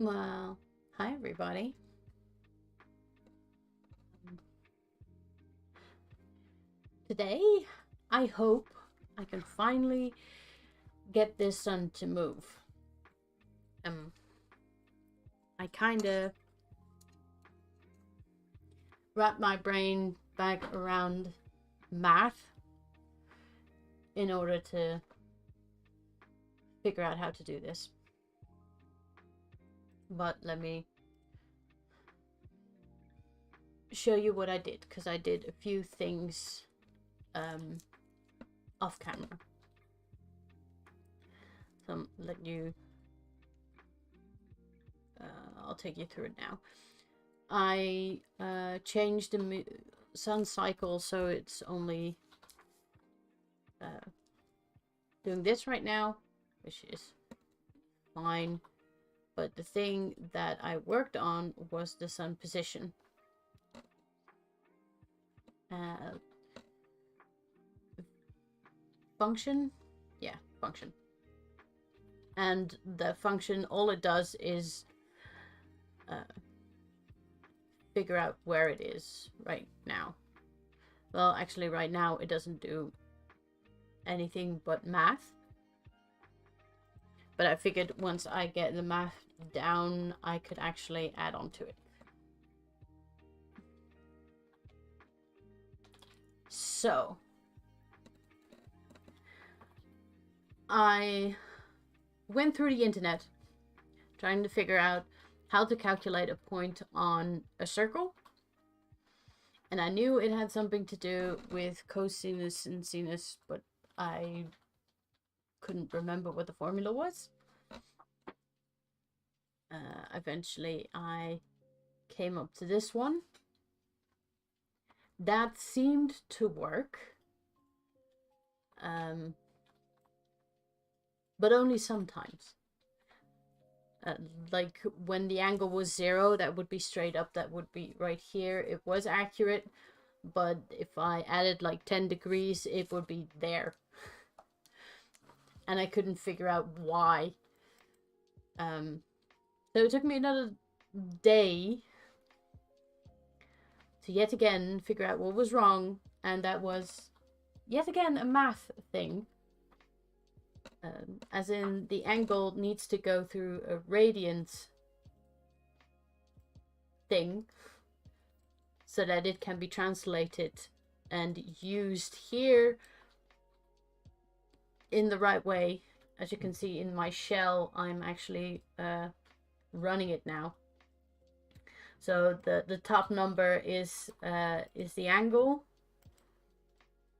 Well, hi everybody. Today, I hope I can finally get this sun to move. I kind of wrapped my brain back around math in order to figure out how to do this. But let me show you what I did, because I did a few things off camera. So let you I'll take you through it now. I changed the sun cycle so it's only doing this right now, which is fine. But the thing that I worked on was the sun position. Function? Yeah, function. And the function, all it does is figure out where it is right now. Well, actually right now it doesn't do anything but math. But I figured once I get the math down, I could actually add on to it. So, I went through the internet trying to figure out how to calculate a point on a circle. And I knew it had something to do with cosinus and sinus, but I couldn't remember what the formula was. Eventually, I came up to this one. That seemed to work. But only sometimes. Like when the angle was 0, that would be straight up, that would be right here. It was accurate, but if I added like 10 degrees, it would be there. And I couldn't figure out why. So it took me another day to yet again figure out what was wrong, and that was yet again a math thing. As in, the angle needs to go through a radiant thing so that it can be translated and used here in the right way. As you can see in my shell, I'm actually running it now. So the top number is the angle,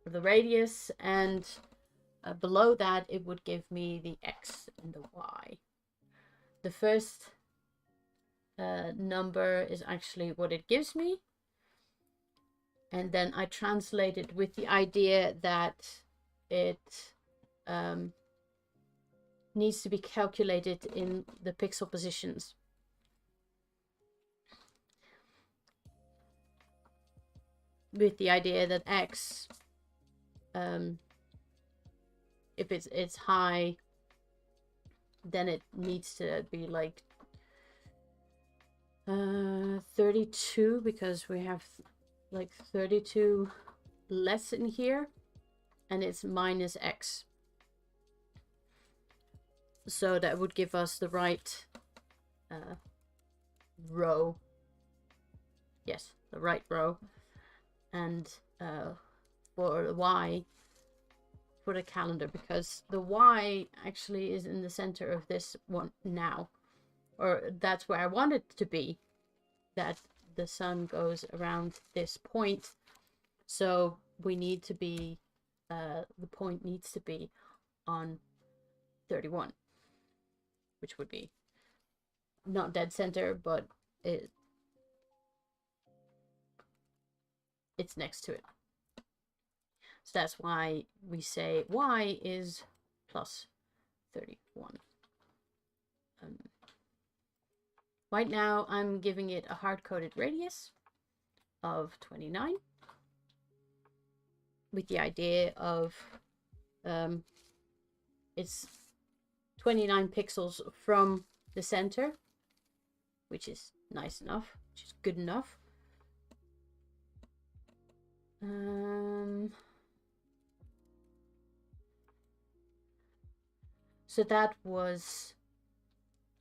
the radius, and below that it would give me the x and the y. The first number is actually what it gives me, and then I translate it with the idea that it needs to be calculated in the pixel positions. With the idea that x, if it's high, then it needs to be like 32, because we have like 32 less in here, and it's minus x. So that would give us the right row. Yes, the right row. And for the y, for the calendar, because the y actually is in the center of this one now, or that's where I want it to be, that the sun goes around this point. So we need to be the point needs to be on 31, which would be not dead center, but it's next to it. So that's why we say y is plus 31. Right now I'm giving it a hard-coded radius of 29, with the idea of it's 29 pixels from the center, which is nice enough, which is good enough. So that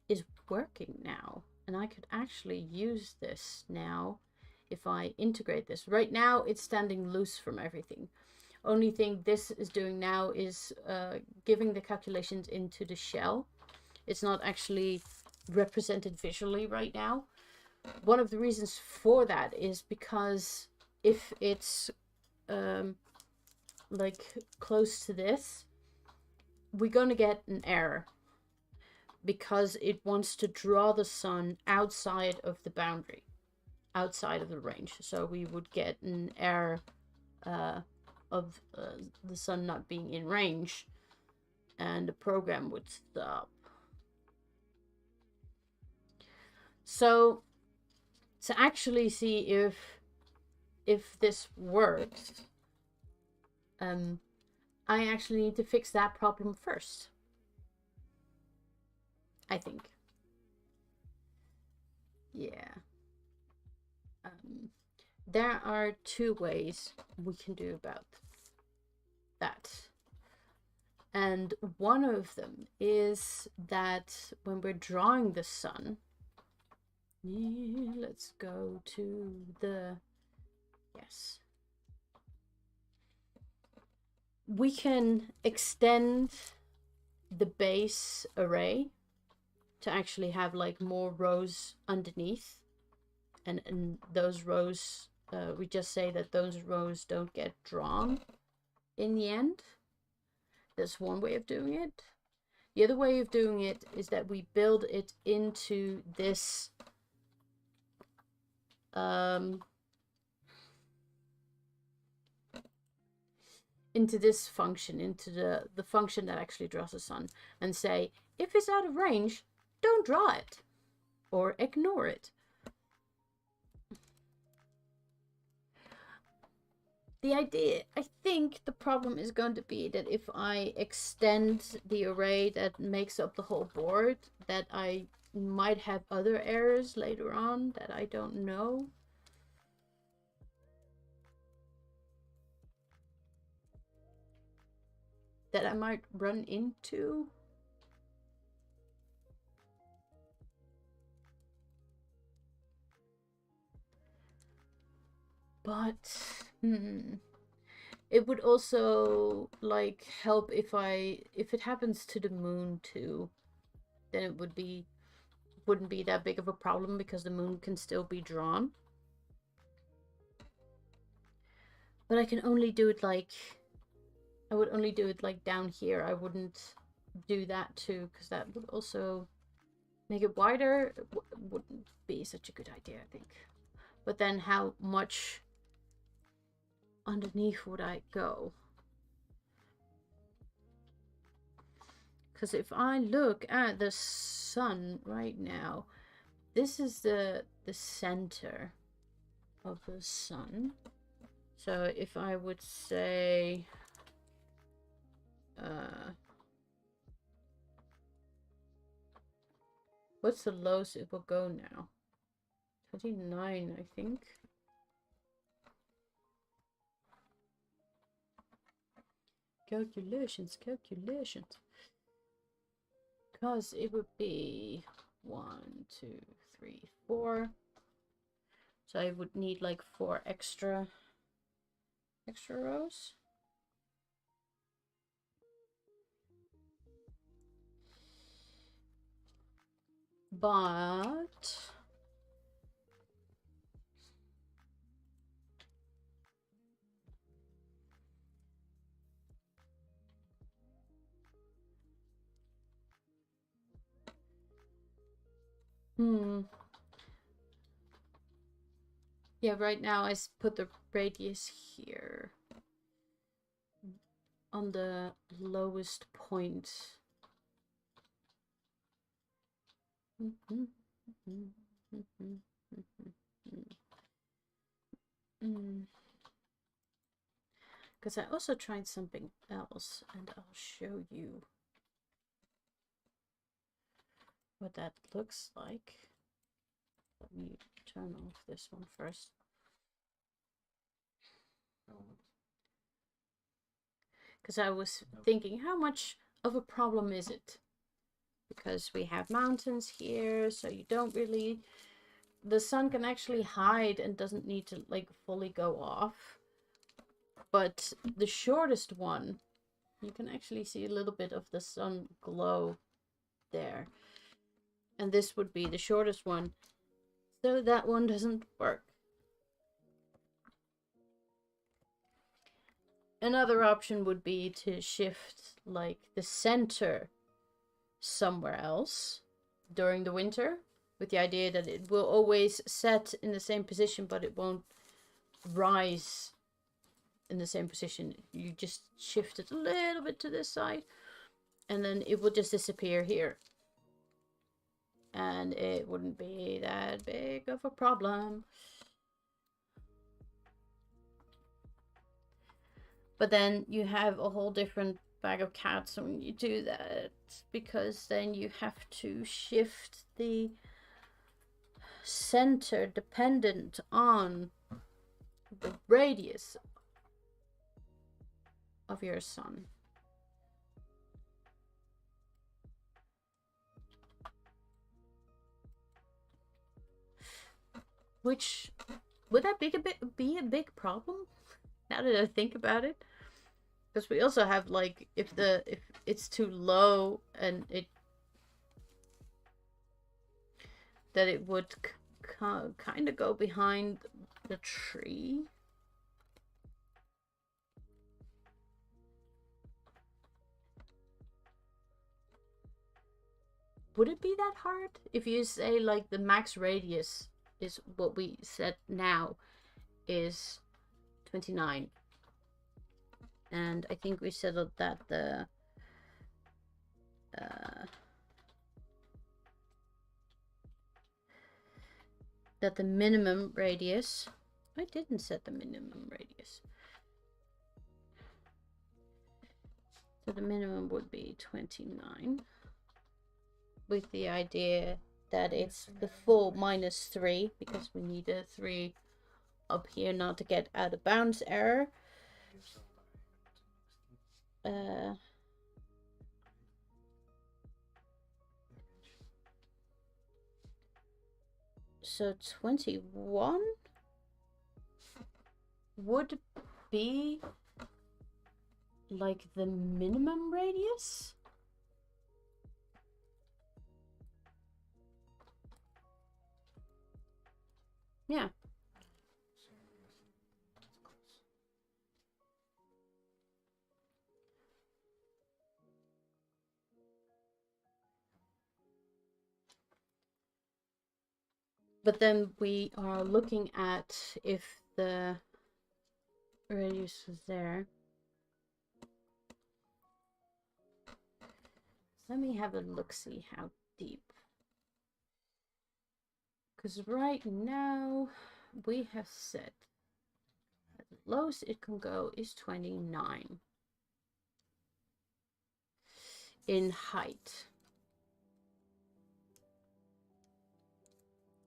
is working now, and I could actually use this now if I integrate this. Right now it's standing loose from everything. Only thing this is doing now is giving the calculations into the shell. It's not actually represented visually right now. One of the reasons for that is because if it's like close to this, we're going to get an error because it wants to draw the sun outside of the boundary, outside of the range. So we would get an error of the sun not being in range, and the program would stop. So to actually see if this works, I actually need to fix that problem first, I think. Yeah. There are two ways we can do about that. And one of them is that when we're drawing the sun, let's go to the, yes. We can extend the base array to actually have like more rows underneath. And those rows, we just say that those rows don't get drawn in the end. That's one way of doing it. The other way of doing it is that we build it into this function, into the function that actually draws the sun, and say, if it's out of range, don't draw it or ignore it. The idea, I think the problem is going to be that if I extend the array that makes up the whole board, that I might have other errors later on that I don't know. That I might run into. But it would also like help if it happens to the moon too, then it wouldn't be that big of a problem because the moon can still be drawn. But I can only do it like, I would only do it like down here. I wouldn't do that too, because that would also make it wider. It wouldn't be such a good idea, I think. But then how much underneath would I go? Because if I look at the sun right now, this is the center of the sun. So if I would say what's the lowest it will go now? 29, I think. Calculations. Because it would be 1, 2, 3, 4. So I would need like 4 extra rows. But yeah, right now I put the radius here on the lowest point. Because I also tried something else, and I'll show you what that looks like. Let me turn off this one first. Because I was thinking, how much of a problem is it? Because we have mountains here, so you don't really... The sun can actually hide and doesn't need to, like, fully go off. But the shortest one, you can actually see a little bit of the sun glow there. And this would be the shortest one. So that one doesn't work. Another option would be to shift, like, the center somewhere else during the winter, with the idea that it will always set in the same position, but it won't rise in the same position. You just shift it a little bit to this side, and then it will just disappear here. And it wouldn't be that big of a problem. But then you have a whole different bag of cats when you do that, because then you have to shift the center dependent on the radius of your sun. Which, would that be a big problem? Now that I think about it. Because we also have, like, if it's too low and that it would kind of go behind the tree. Would it be that hard? If you say, like, the max radius is what we said now is 29. And I think we settled that the minimum radius... I didn't set the minimum radius. So the minimum would be 29. With the idea that it's the full -3, because we need a 3 up here not to get out of bounds error. So 21 would be like the minimum radius. Yeah. But then we are looking at if the radius was there. Let me have a look, see how deep. Because right now we have said that the lowest it can go is 29 in height.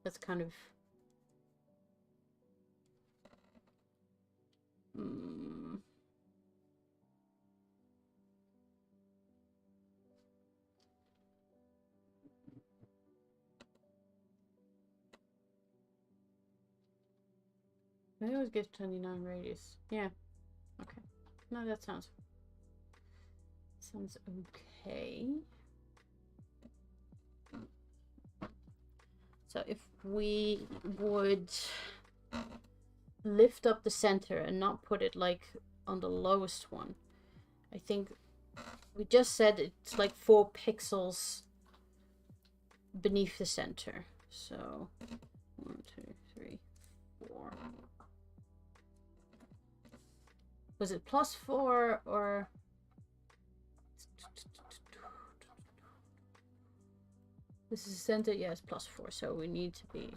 That's kind of I always get 29 radius. Yeah. Okay. No, that sounds okay. So if we would lift up the center and not put it like on the lowest one, I think we just said it's like 4 pixels beneath the center. So 1, 2, 3, 4. Was it +4 or? This is center, yes, +4, so we need to be.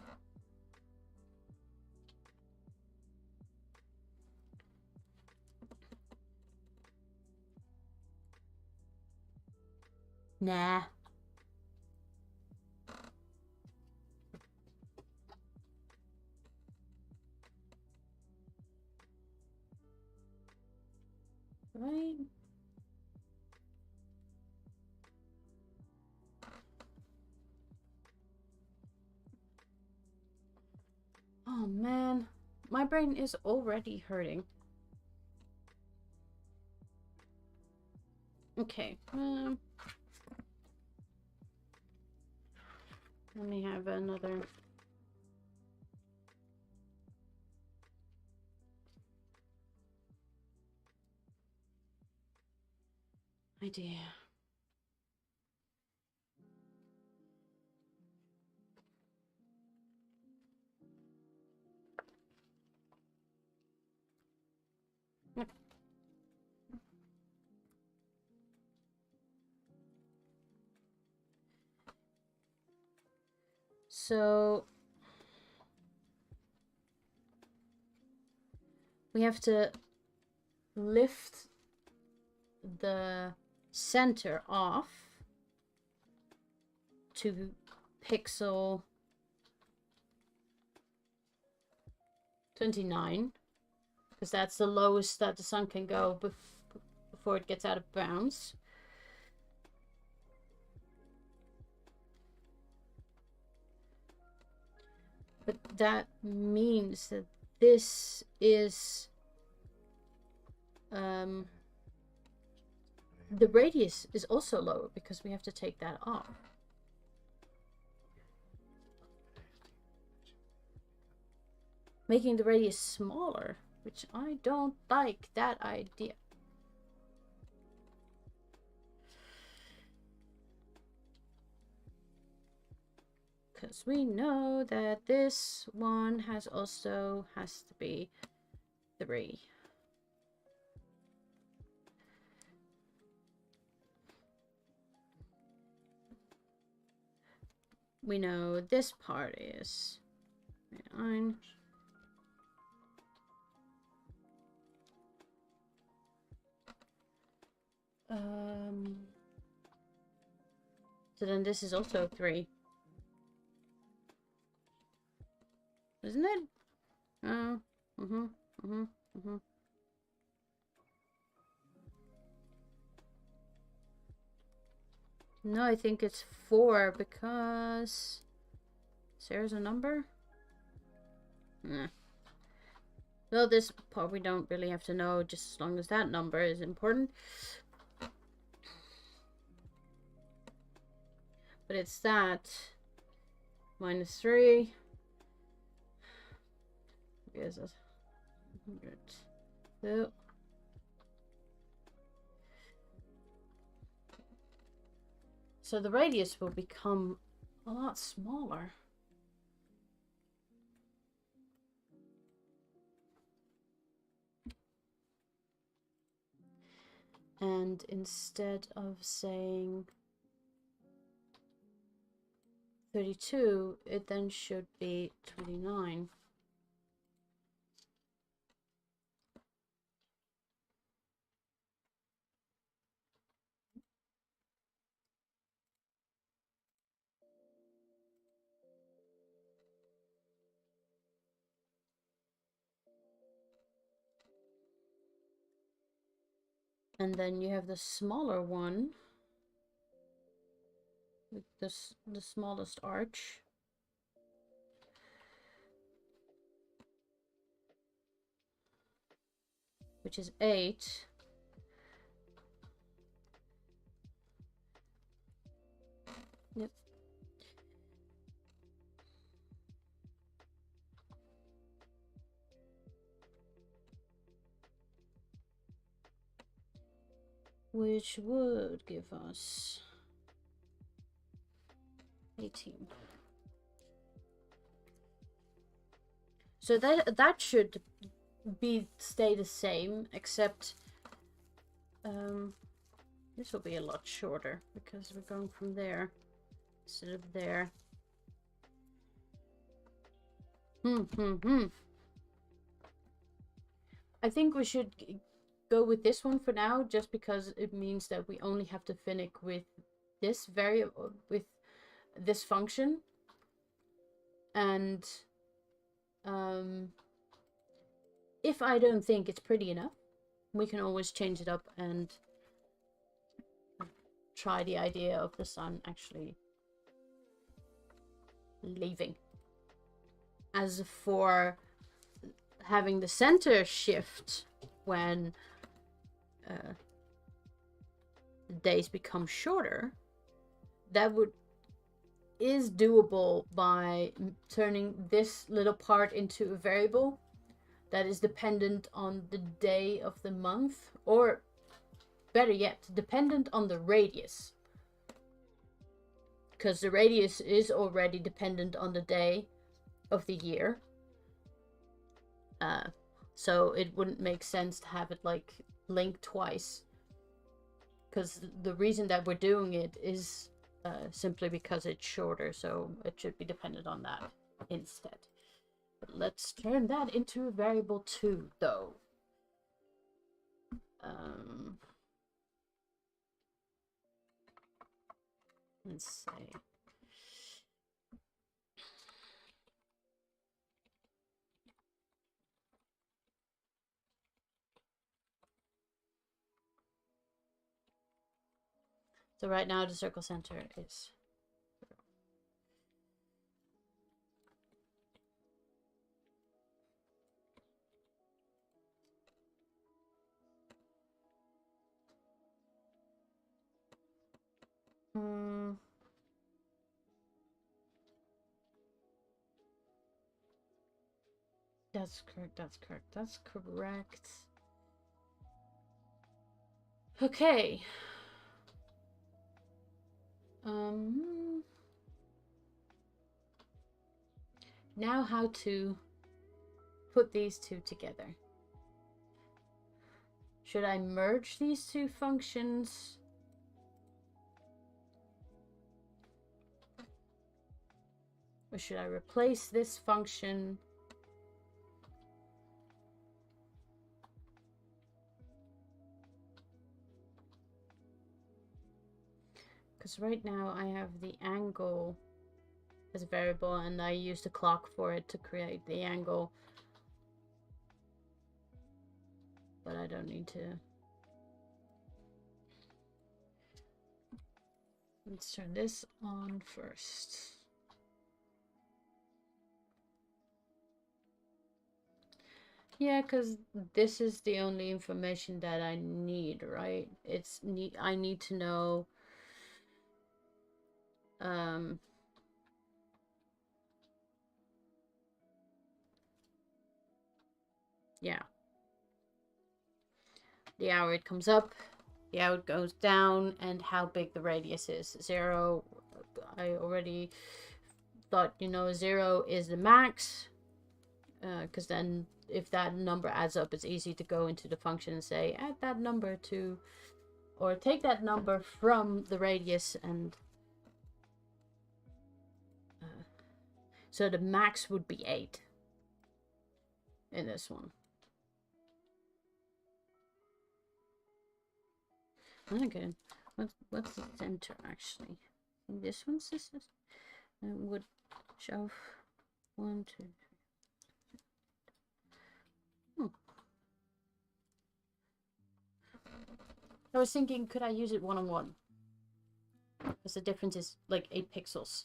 Nah. Right. Oh man, my brain is already hurting. Okay. Let me have another. Idea. So we have to lift the center off to pixel 29, because that's the lowest that the sun can go before it gets out of bounds. But that means that this is the radius is also lower because we have to take that off. Making the radius smaller, which I don't like that idea. Because we know that this one has to be 3. We know this part is 9. So then this is also 3. Isn't it? Oh, No, I think it's 4 because there's a number. Nah. Well, this part we don't really have to know, just as long as that number is important. But it's that -3. Is it 100? So so the radius will become a lot smaller. And instead of saying 32, it then should be 29. And then you have the smaller one with the smallest arch, which is 8. Yep. Which would give us 18. So that should stay the same, except this will be a lot shorter because we're going from there instead of there. I think we should go with this one for now, just because it means that we only have to finish with this variable, with this function. And if I don't think it's pretty enough, we can always change it up and try the idea of the sun actually leaving. As for having the center shift when the days become shorter, that is doable by turning this little part into a variable that is dependent on the day of the month, or better yet, dependent on the radius. Because the radius is already dependent on the day of the year. So it wouldn't make sense to have it like linked twice. Because the reason that we're doing it is simply because it's shorter, so it should be dependent on that instead. But let's turn that into a variable too, though. Let's say so right now the circle center is 0. That's correct, that's correct, that's correct. Okay. Now how to put these two together. Should I merge these two functions? Or should I replace this function? Because right now I have the angle as a variable and I use the clock for it to create the angle. But I don't need to. Let's turn this on first. Yeah, because this is the only information that I need, right? I need to know yeah, the hour it comes up, the hour it goes down, and how big the radius is. 0, I already thought, you know, 0 is the max, because then if that number adds up, it's easy to go into the function and say add that number to, or take that number from the radius, and so the max would be 8 in this one. Okay, what's the center actually? This one's this is would shove 1, 2, 3. I was thinking, could I use it one-on-one? Because the difference is like 8 pixels,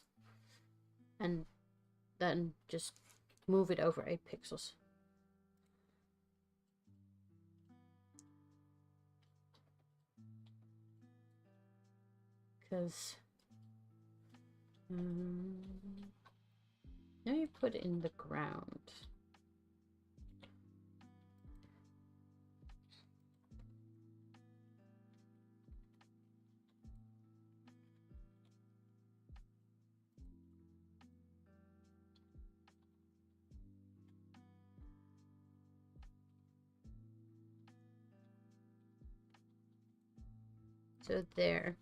and then just move it over 8 pixels. Because now you put it in the ground. So there.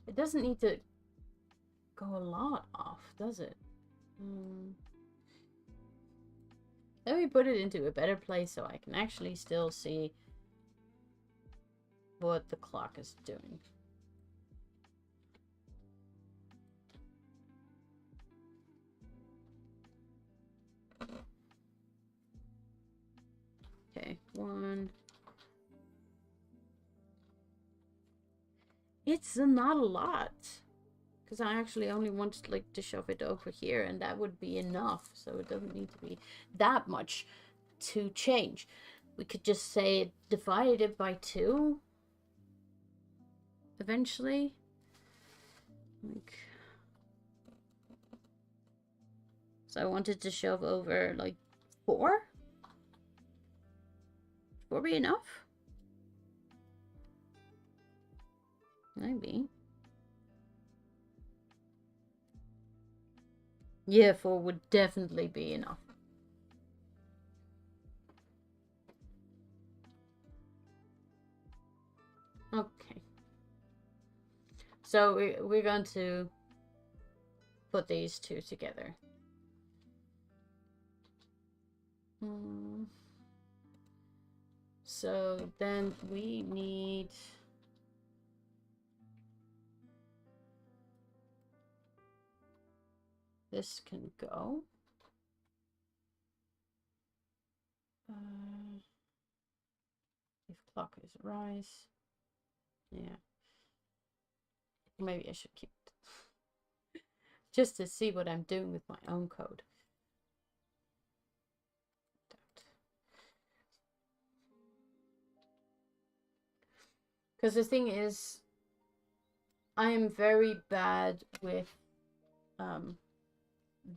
It doesn't need to go a lot off, does it? Let me put it into a better place so I can actually still see what the clock is doing. 1. It's not a lot. Because I actually only wanted like to shove it over here, and that would be enough. So it doesn't need to be that much to change. We could just say divide it by 2 eventually. Like, so I wanted to shove over like 4. Would be enough? Maybe. Yeah, 4 would definitely be enough. Okay. So we're going to put these 2 together. So then we need... This can go. If clock is rise. Yeah. Maybe I should keep it. Just to see what I'm doing with my own code. Because the thing is, I am very bad with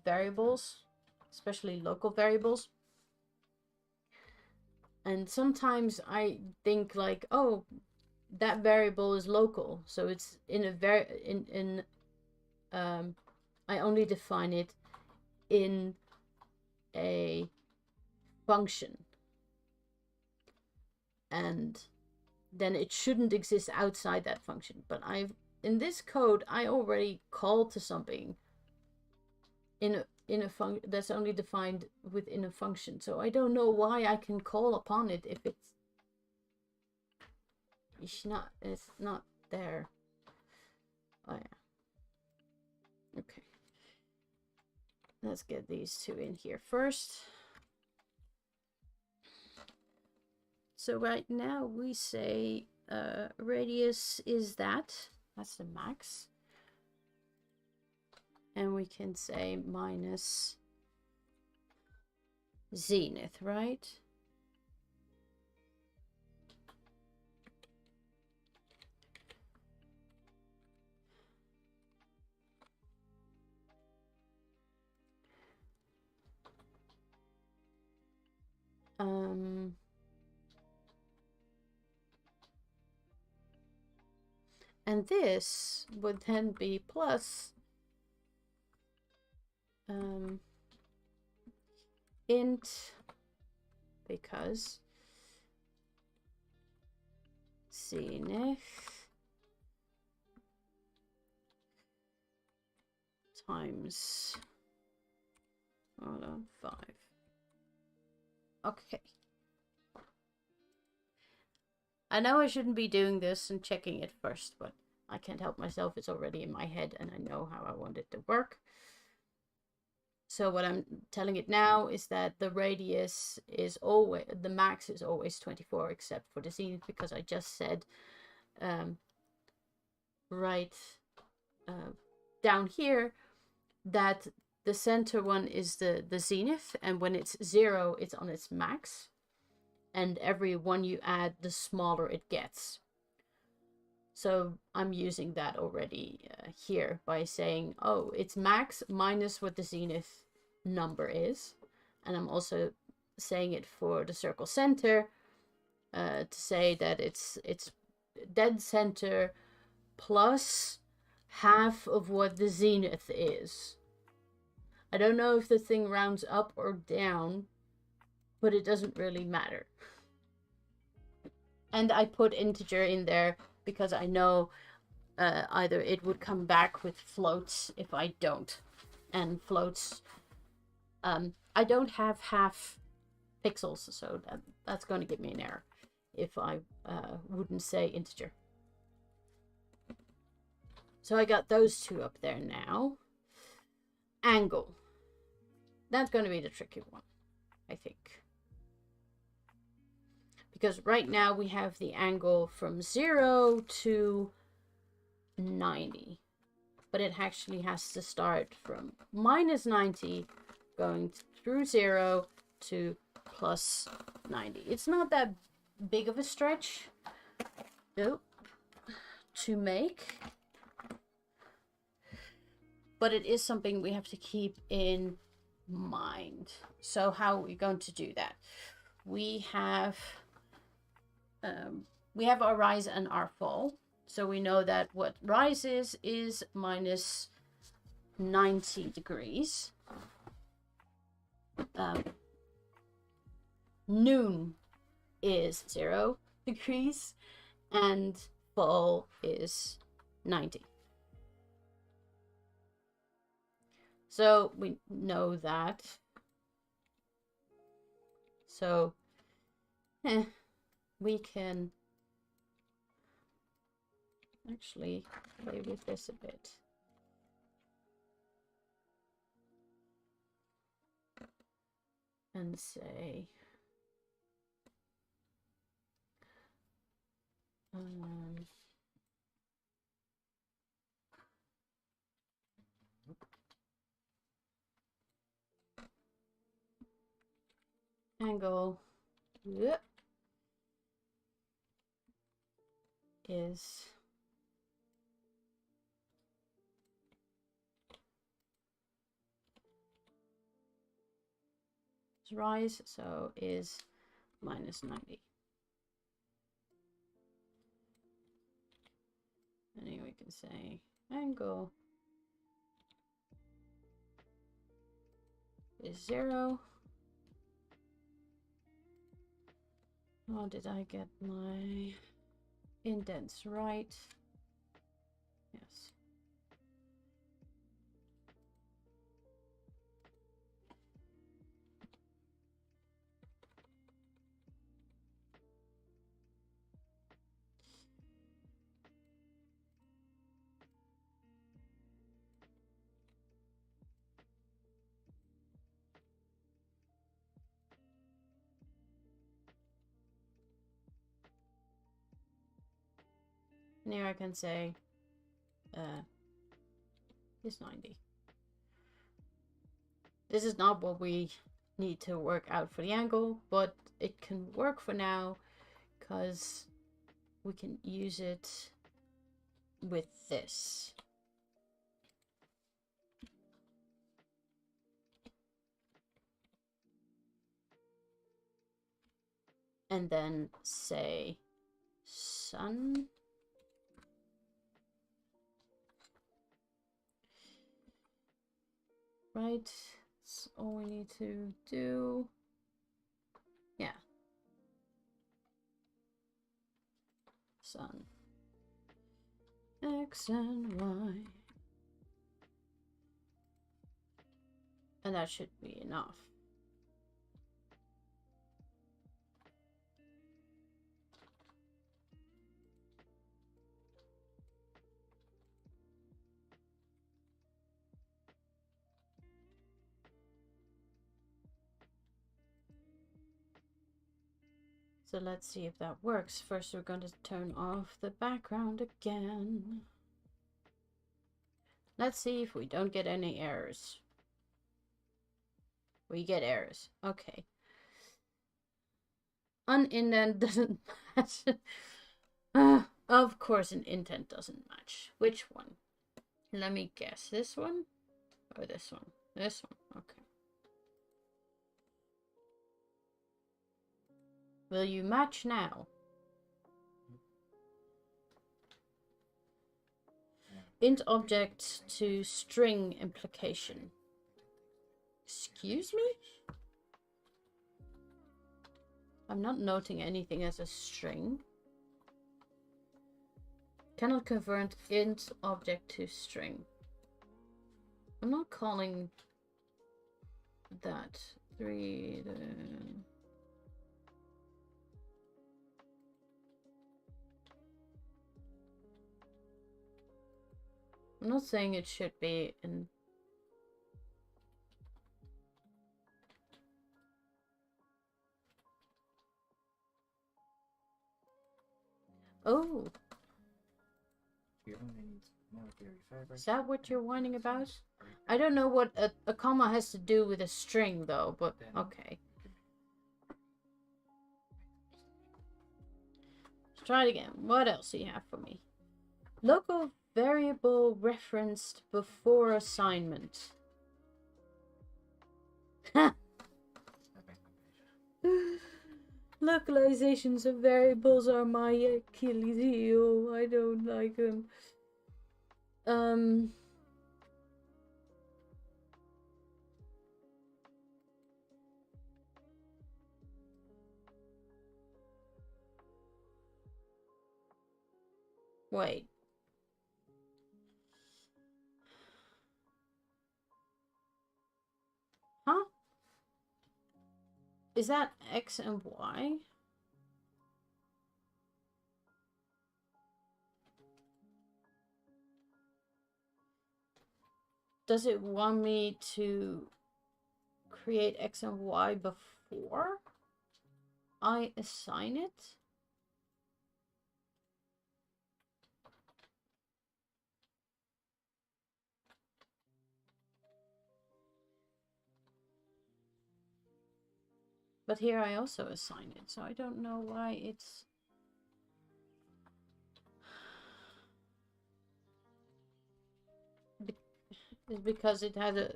variables, especially local variables. And sometimes I think like, oh, that variable is local, so it's in a I only define it in a function, and then it shouldn't exist outside that function. But in this code I already called to something in a function that's only defined within a function, so I don't know why I can call upon it if it's not there. Oh yeah. Okay. Let's get these 2 in here first. So right now we say radius is that's the max. And we can say minus zenith, right? And this would then be plus int, because zenith times 5. Okay. I know I shouldn't be doing this and checking it first, but I can't help myself. It's already in my head and I know how I want it to work. So what I'm telling it now is that the radius is always, the max is always 24, except for the zenith, because I just said right down here that the center one is the zenith, and when it's 0, it's on its max. And every one you add, the smaller it gets. So I'm using that already here by saying, oh, it's max minus what the zenith number is. And I'm also saying it for the circle center to say that it's dead center plus half of what the zenith is. I don't know if the thing rounds up or down, but it doesn't really matter. And I put integer in there because I know either it would come back with floats if I don't. And floats, I don't have half pixels, so that's going to give me an error if I wouldn't say integer. So I got those 2 up there now. Angle. That's going to be the tricky one, I think. because right now we have the angle from 0 to 90. But it actually has to start from minus 90, going through 0 to plus 90. It's not that big of a stretch to make, but it is something we have to keep in mind. So how are we going to do that? We have our rise and our fall. So we know that what rise is minus 90 degrees. Noon is 0 degrees. And fall is 90. So we know that. So we can actually play with this a bit. And say angle is rise, so is minus 90. And here we can say angle is 0. Oh, did I get my indents right? Yes. And here I can say is 90. This is not what we need to work out for the angle, but it can work for now because we can use it with this. And then say sun. Right, that's all we need to do. Yeah. Sun. X and Y. And that should be enough. So let's see if that works. First, we're going to turn off the background again. Let's see if we don't get any errors. We get errors. Okay. Unindent doesn't match. Of course, an indent doesn't match. Which one? Let me guess. This one? Or this one? This one. Okay. Will you match now? Int object to string implication. Excuse me? I'm not noting anything as a string. Cannot convert int object to string. I'm not calling that 3. I'm not saying it should be in. Oh, You don't need more dairy fabric. is that what you're whining about? I don't know what a comma has to do with a string, though, but okay. Let's try it again. What else do you have for me? Local variable referenced before assignment. Localizations of variables are my Achilles heel. I don't like them. Wait. Huh? Is that X and Y? Does it want me to create X and Y before I assign it? But here I also assign it, so I don't know why it's... It's because it had a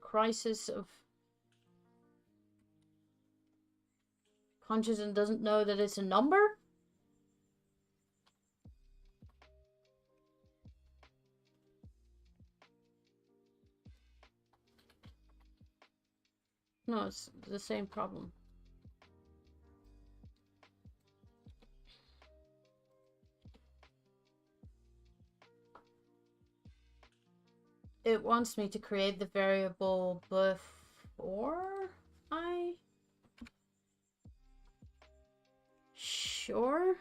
crisis of conscience and doesn't know that it's a number? No, it's the same problem. It wants me to create the variable before I... Sure.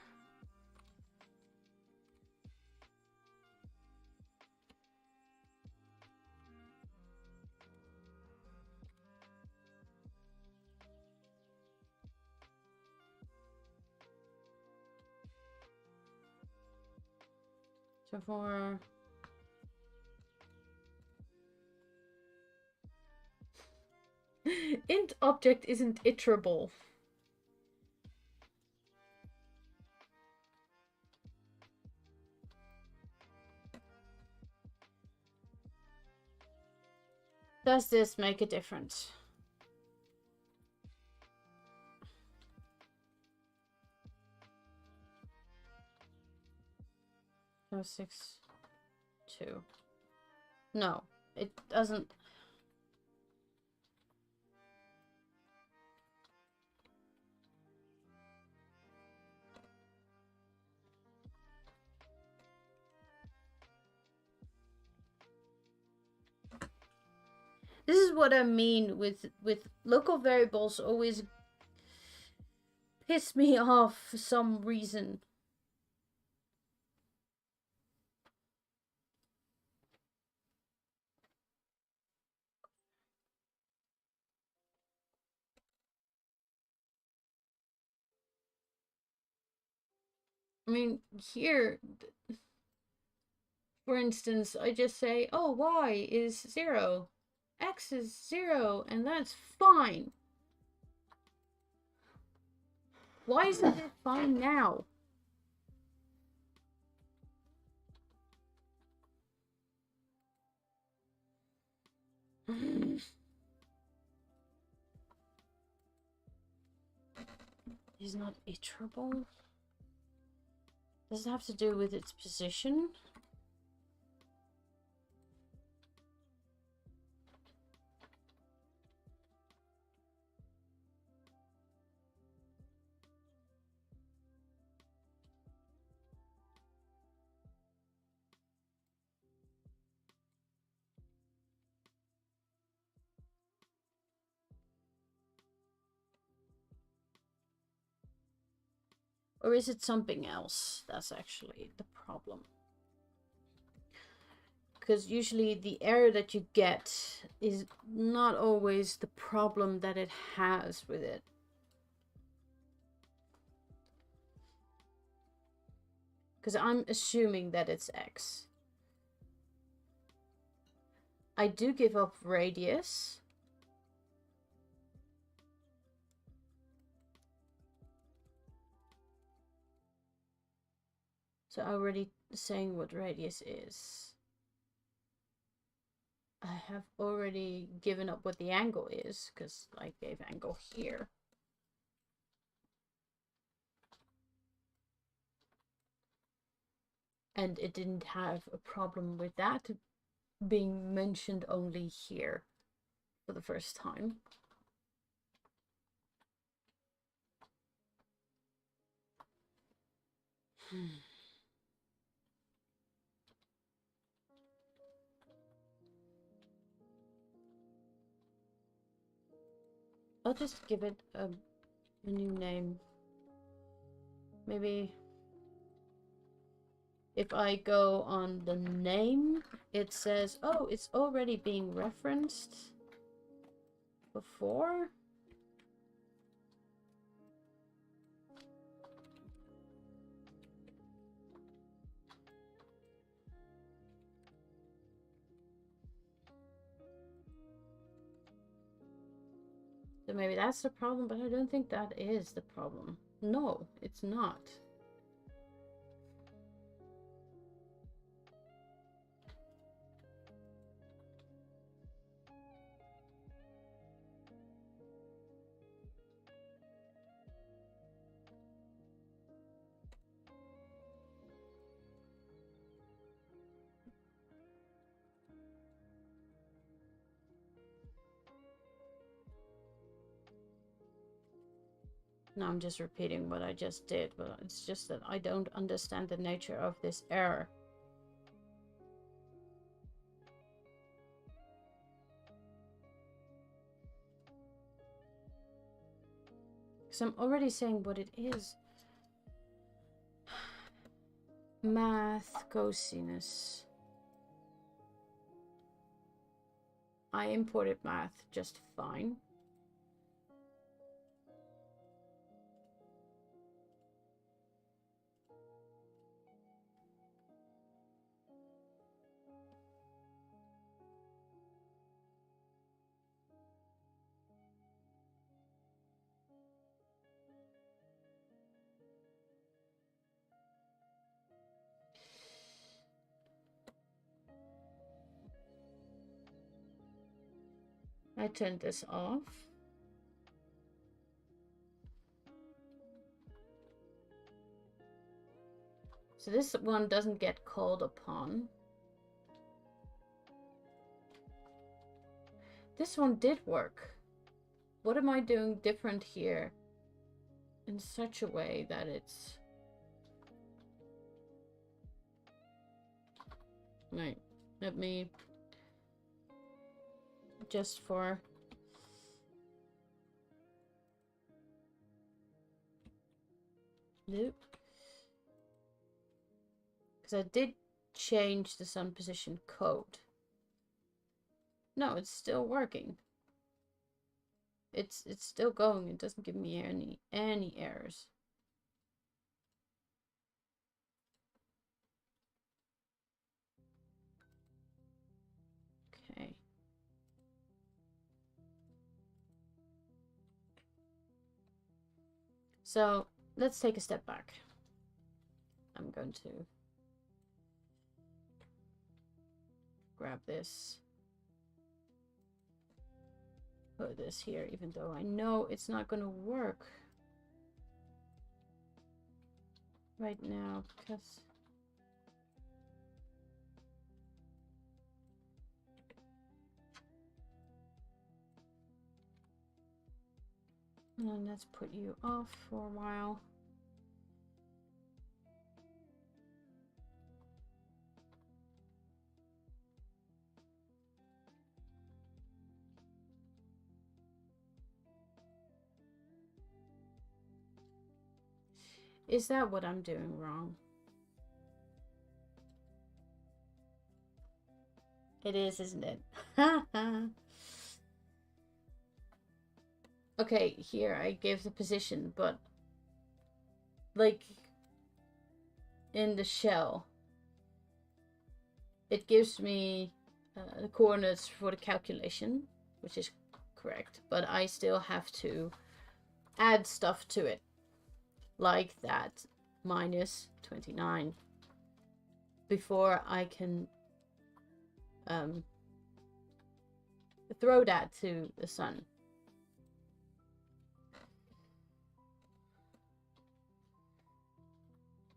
So for... int object isn't iterable. Does this make a difference? No, 6, 2. No, it doesn't. This is what I mean with local variables always piss me off for some reason. I mean, here, for instance, I just say, oh, y is 0, x is 0, and that's fine. Why isn't it fine now? Is not iterable? Does it have to do with its position? Or is it something else? That's actually the problem. Because usually the error that you get is not always the problem that it has with it. Because I'm assuming that it's X. I do give up radius. So already saying what radius is. I have already given up what the angle is, because I gave angle here. And it didn't have a problem with that being mentioned only here for the first time. I'll just give it a new name. Maybe if I go on the name, it says, oh, it's already being referenced before. So maybe that's the problem, but I don't think that is the problem. No, it's not. No, I'm just repeating what I just did, but it's just that I don't understand the nature of this error. Because I'm already saying what it is. Math cosinus. I imported math just fine. I turned this off. So this one doesn't get called upon. This one did work. What am I doing different here in such a way that it's... Right, let me... Just for... Nope. Because I did change the sun position code. No, it's still working. It's still going. It doesn't give me any errors. Okay. So let's take a step back. I'm going to grab this. Put this here, even though I know it's not going to work right now because and let's put you off for a while. Is that what I'm doing wrong? It is, isn't it? Okay, here I gave the position, but like in the shell, it gives me the coordinates for the calculation, which is correct, but I still have to add stuff to it, like that minus 29, before I can throw that to the sun.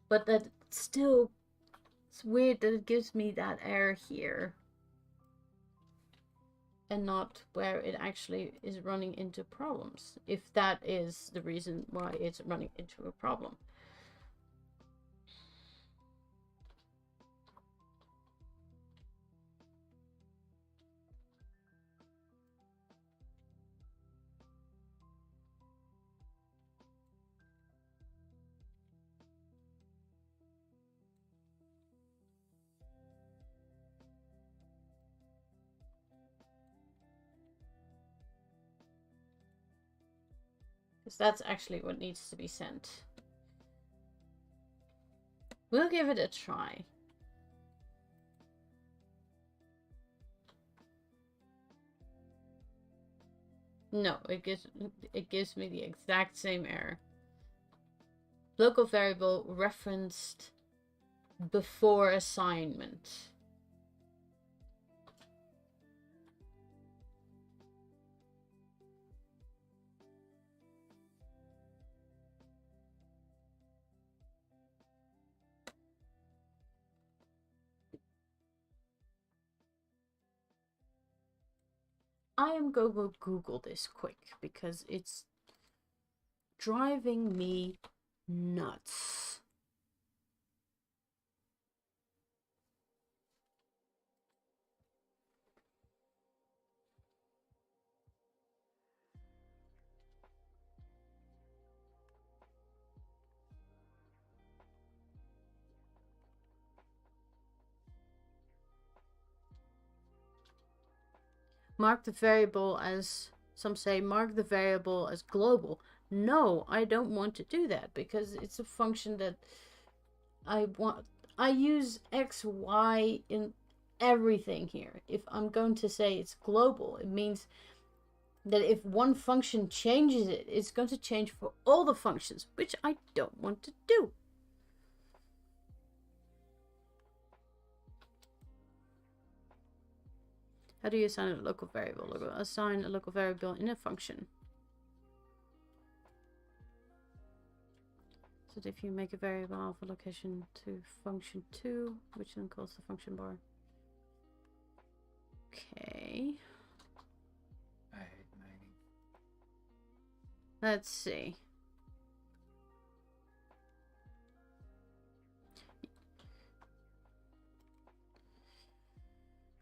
But that still, it's weird that it gives me that error here and not where it actually is running into problems, if that is the reason why it's running into a problem. Because that's actually what needs to be sent. We'll give it a try. No, it gives me the exact same error. Local variable referenced before assignment. I am going to Google this quick because it's driving me nuts. Mark the variable as, some say, mark the variable as global. No, I don't want to do that because it's a function that I use X, Y in everything here. If I'm going to say it's global, it means that if one function changes it, it's going to change for all the functions, which I don't want to do. How do you assign a local variable? Assign a local variable in a function. So if you make a variable alpha location to function 2, which then calls the function bar. Okay. I hate mining. Let's see.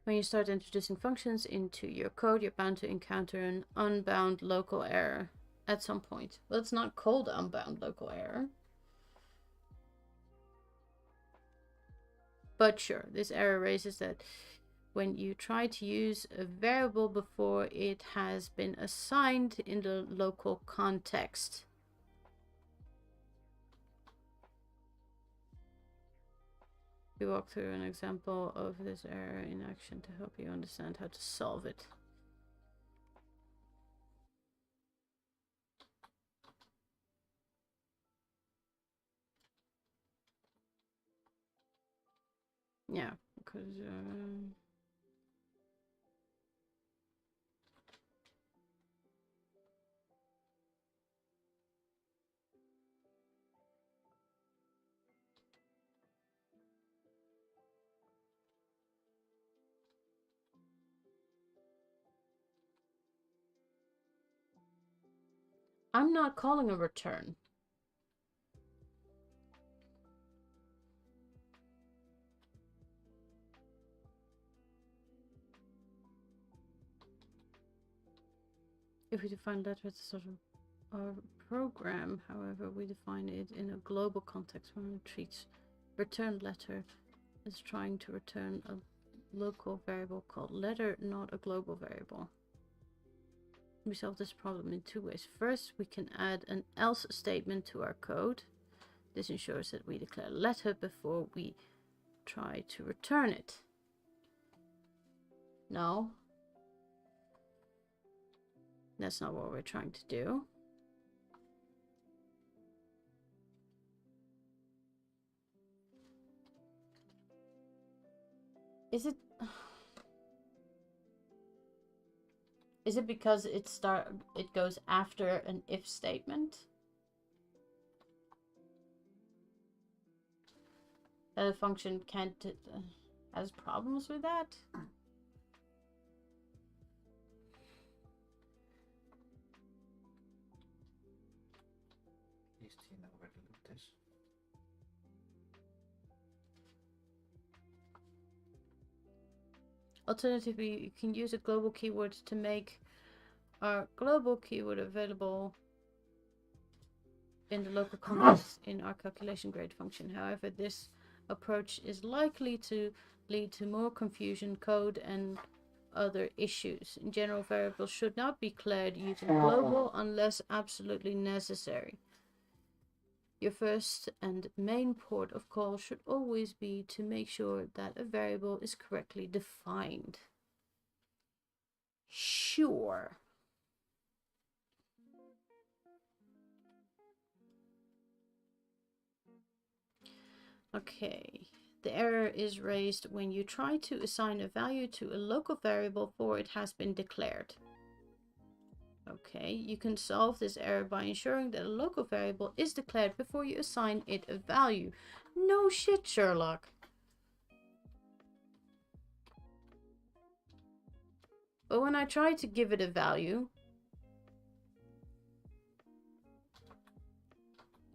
When you start introducing functions into your code, you're bound to encounter an unbound local error at some point. Well, it's not called unbound local error. But sure, this error raises that when you try to use a variable before it has been assigned in the local context. We walk through an example of this error in action to help you understand how to solve it. Yeah, because I'm not calling a return. If we define letter as sort of our program, however, we define it in a global context when it treats return letter as trying to return a local variable called letter, not a global variable. We solve this problem in two ways. First, we can add an else statement to our code This ensures that we declare a letter before we try to return it. No. That's not what we're trying to do. Is it... Is it because it goes after an if statement? That a function can't has problems with that? At least you know where to look this. Alternatively, you can use a global keyword to make our global keyword available in the local context in our calculation grade function. However, this approach is likely to lead to more confusion, code, and other issues. In general, variables should not be declared using global unless absolutely necessary. Your first and main port of call should always be to make sure that a variable is correctly defined. Sure. Okay. The error is raised when you try to assign a value to a local variable before it has been declared. Okay, you can solve this error by ensuring that a local variable is declared before you assign it a value. No shit, Sherlock. But when I try to give it a value,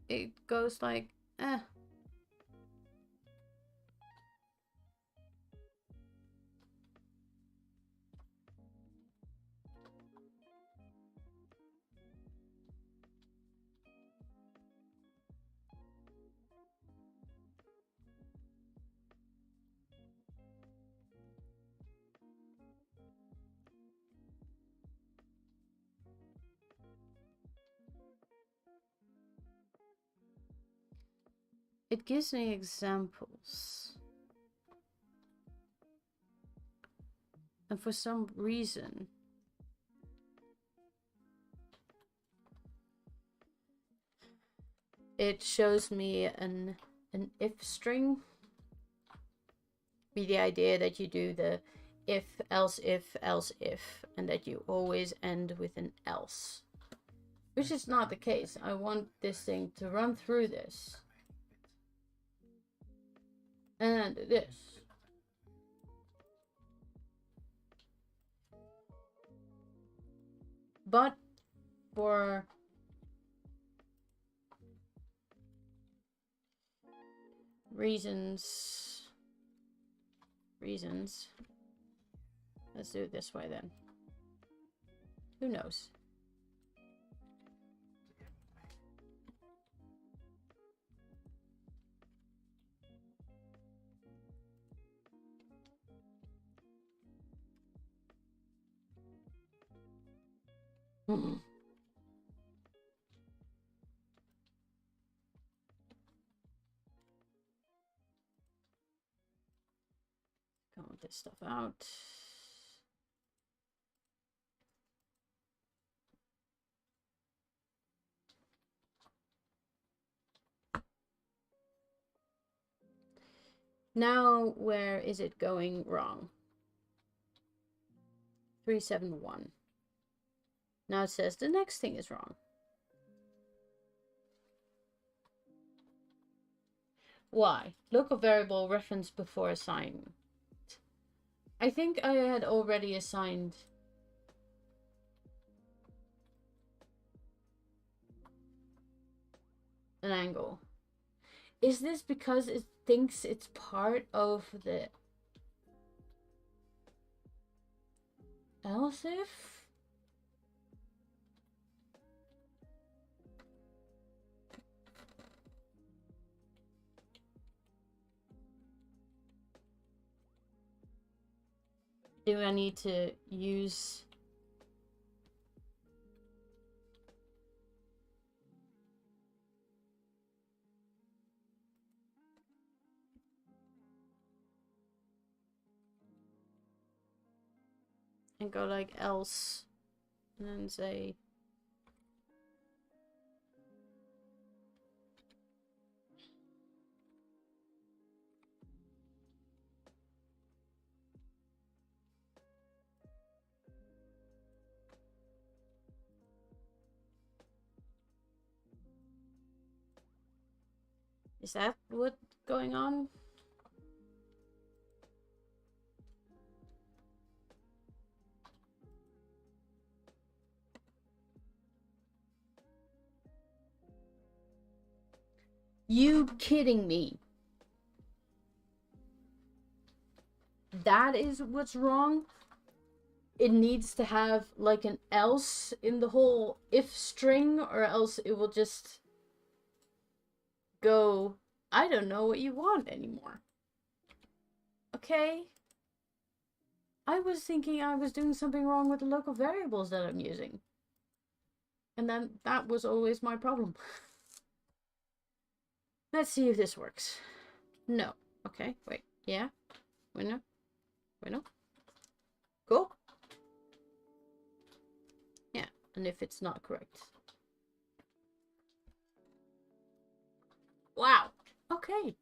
it goes like, eh. It gives me examples. And for some reason, it shows me an if string. Be the idea that you do the if, else if, and that you always end with an else. Which is not the case. I want this thing to run through this. And this. But for reasons, let's do it this way then. Who knows? Go with this stuff out. Now, where is it going wrong? 371. Now it says the next thing is wrong. Why? Local variable reference before assignment. I think I had already assigned an angle. Is this because it thinks it's part of the else if? Do I need to use and go like else, and then say is that what's going on? You kidding me? That is what's wrong? It needs to have like an else in the whole if string, or else it will just go, I don't know what you want anymore. Okay? I was thinking I was doing something wrong with the local variables that I'm using. And then that was always my problem. Let's see if this works. No. Okay, wait. Yeah? Wait, no? Wait, no? Cool. Yeah, and if it's not correct. Wow. Okay.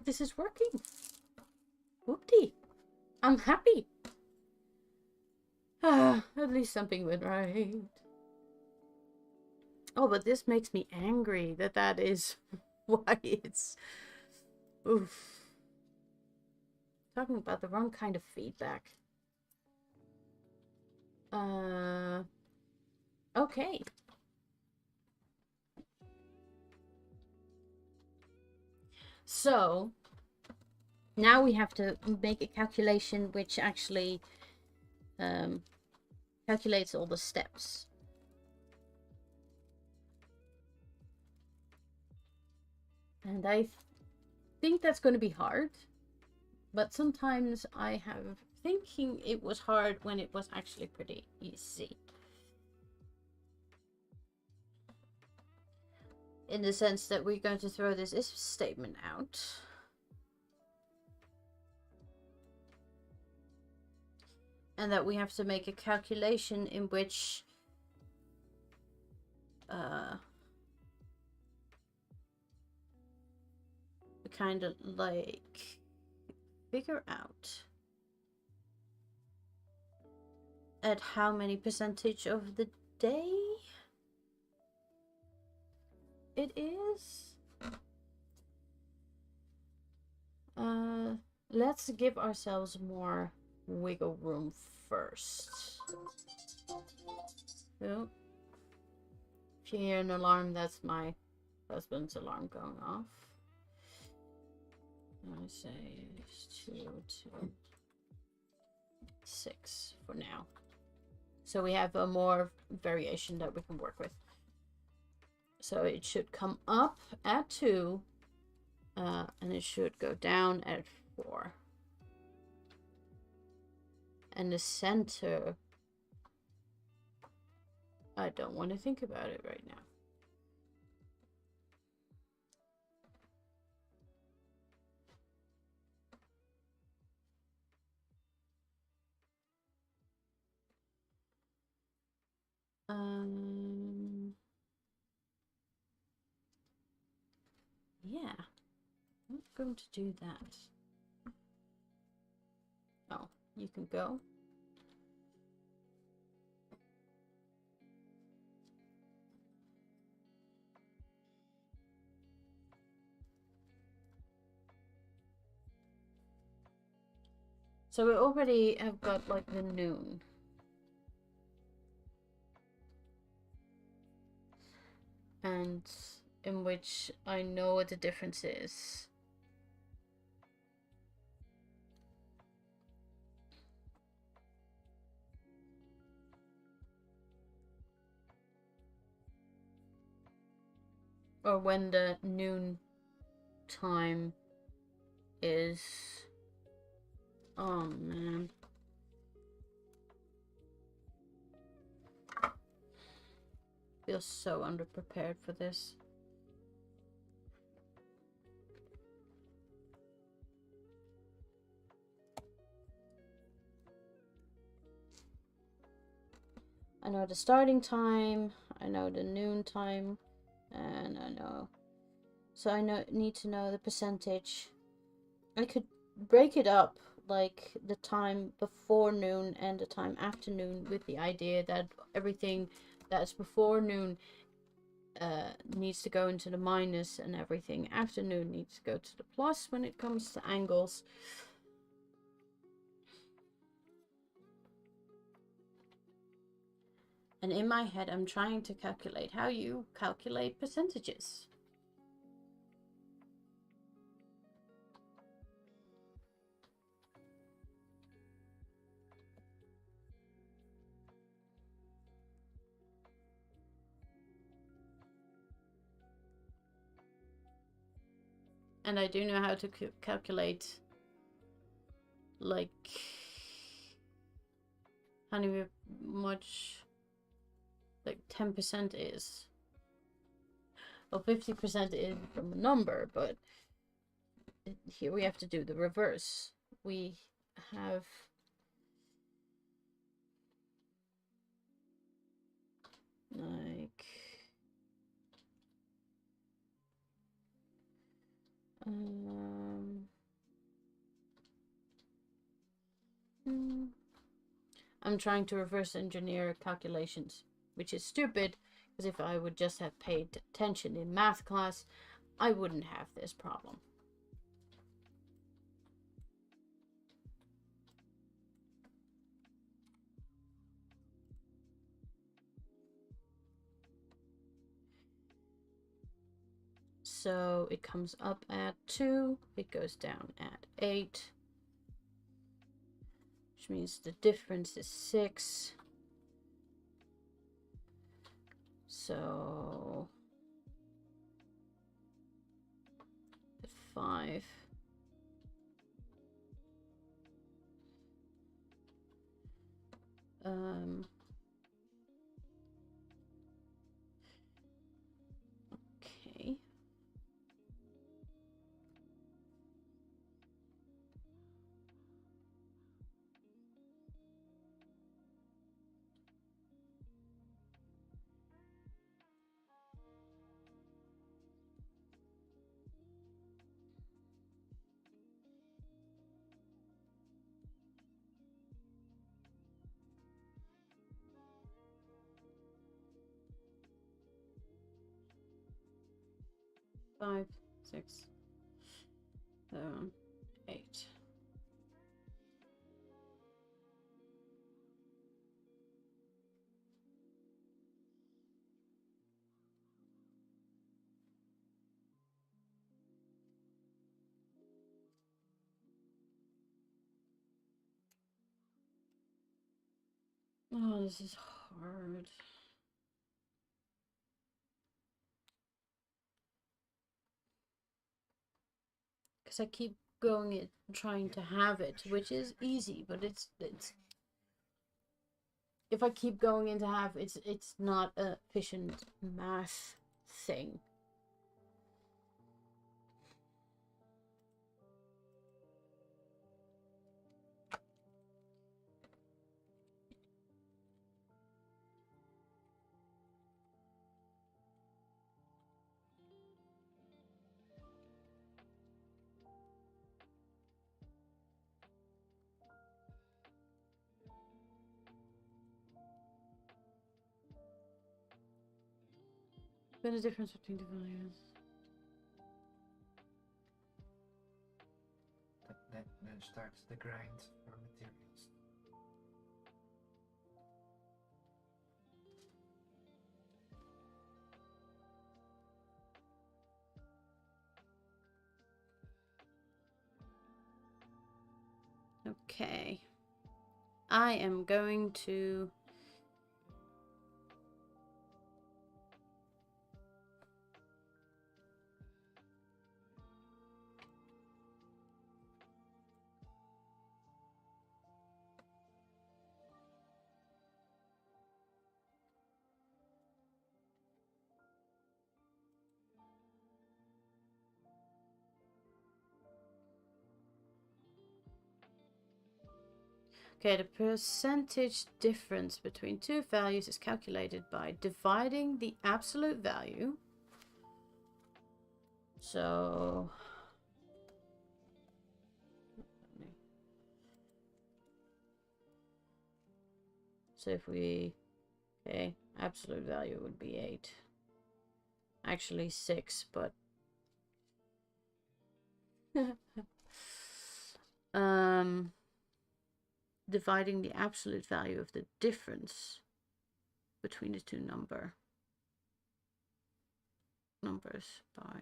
This is working. Whoopty. I'm happy. Ah, at least something went right. Oh, but this makes me angry that is why it's... Oof. Talking about the wrong kind of feedback. Okay. So, now we have to make a calculation which actually calculates all the steps. And I think that's going to be hard. But sometimes I have thinking it was hard when it was actually pretty easy. In the sense that we're going to throw this if statement out. And that we have to make a calculation in which we kind of like figure out at how many percentage of the day it is. Let's give ourselves more wiggle room first. Oh. If you hear an alarm, that's my husband's alarm going off. I say 2 to 6 for now. So we have a more variation that we can work with. So it should come up at 2, and it should go down at 4. And the center, I don't want to think about it right now. Yeah, I'm going to do that. Oh, you can go. So we already have got like the noon. And in which I know what the difference is. Or when the noon time is... Oh man. Feel so underprepared for this. I know the starting time, I know the noon time, and I know... So I need to know the percentage. I could break it up, like the time before noon and the time after noon, with the idea that everything that's before noon needs to go into the minus, and everything after noon needs to go to the plus when it comes to angles. And in my head, I'm trying to calculate how you calculate percentages. And I do know how to calculate, like, how much, like, 10% is. Well, 50% is from a number, but here we have to do the reverse. We have... like... I'm trying to reverse engineer calculations, which is stupid, because if I would just have paid attention in math class, I wouldn't have this problem. So it comes up at 2, it goes down at 8, which means the difference is 6. So 5. Okay. Five, 6, 7, 8. Oh, this is hard. Because I keep going it, trying to have it, which is easy, but it's if I keep going into have, it's not a efficient math thing. What is the difference between the values? Then starts the grind for materials. Okay. I am going to... Okay, the percentage difference between two values is calculated by dividing the absolute value. So if we, okay, absolute value would be 8. Actually 6, but dividing the absolute value of the difference between the two numbers by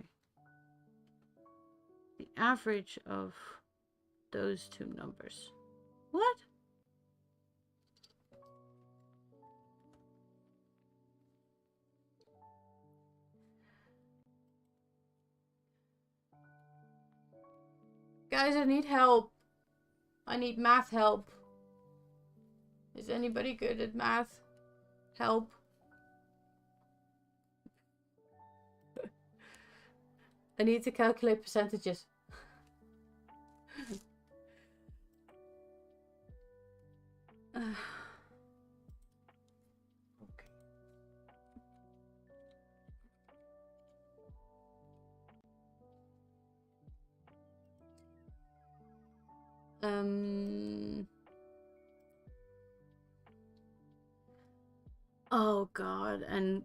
the average of those two numbers. What? Guys, I need help. I need math help. Is anybody good at math? Help. I need to calculate percentages. Okay. Oh god, and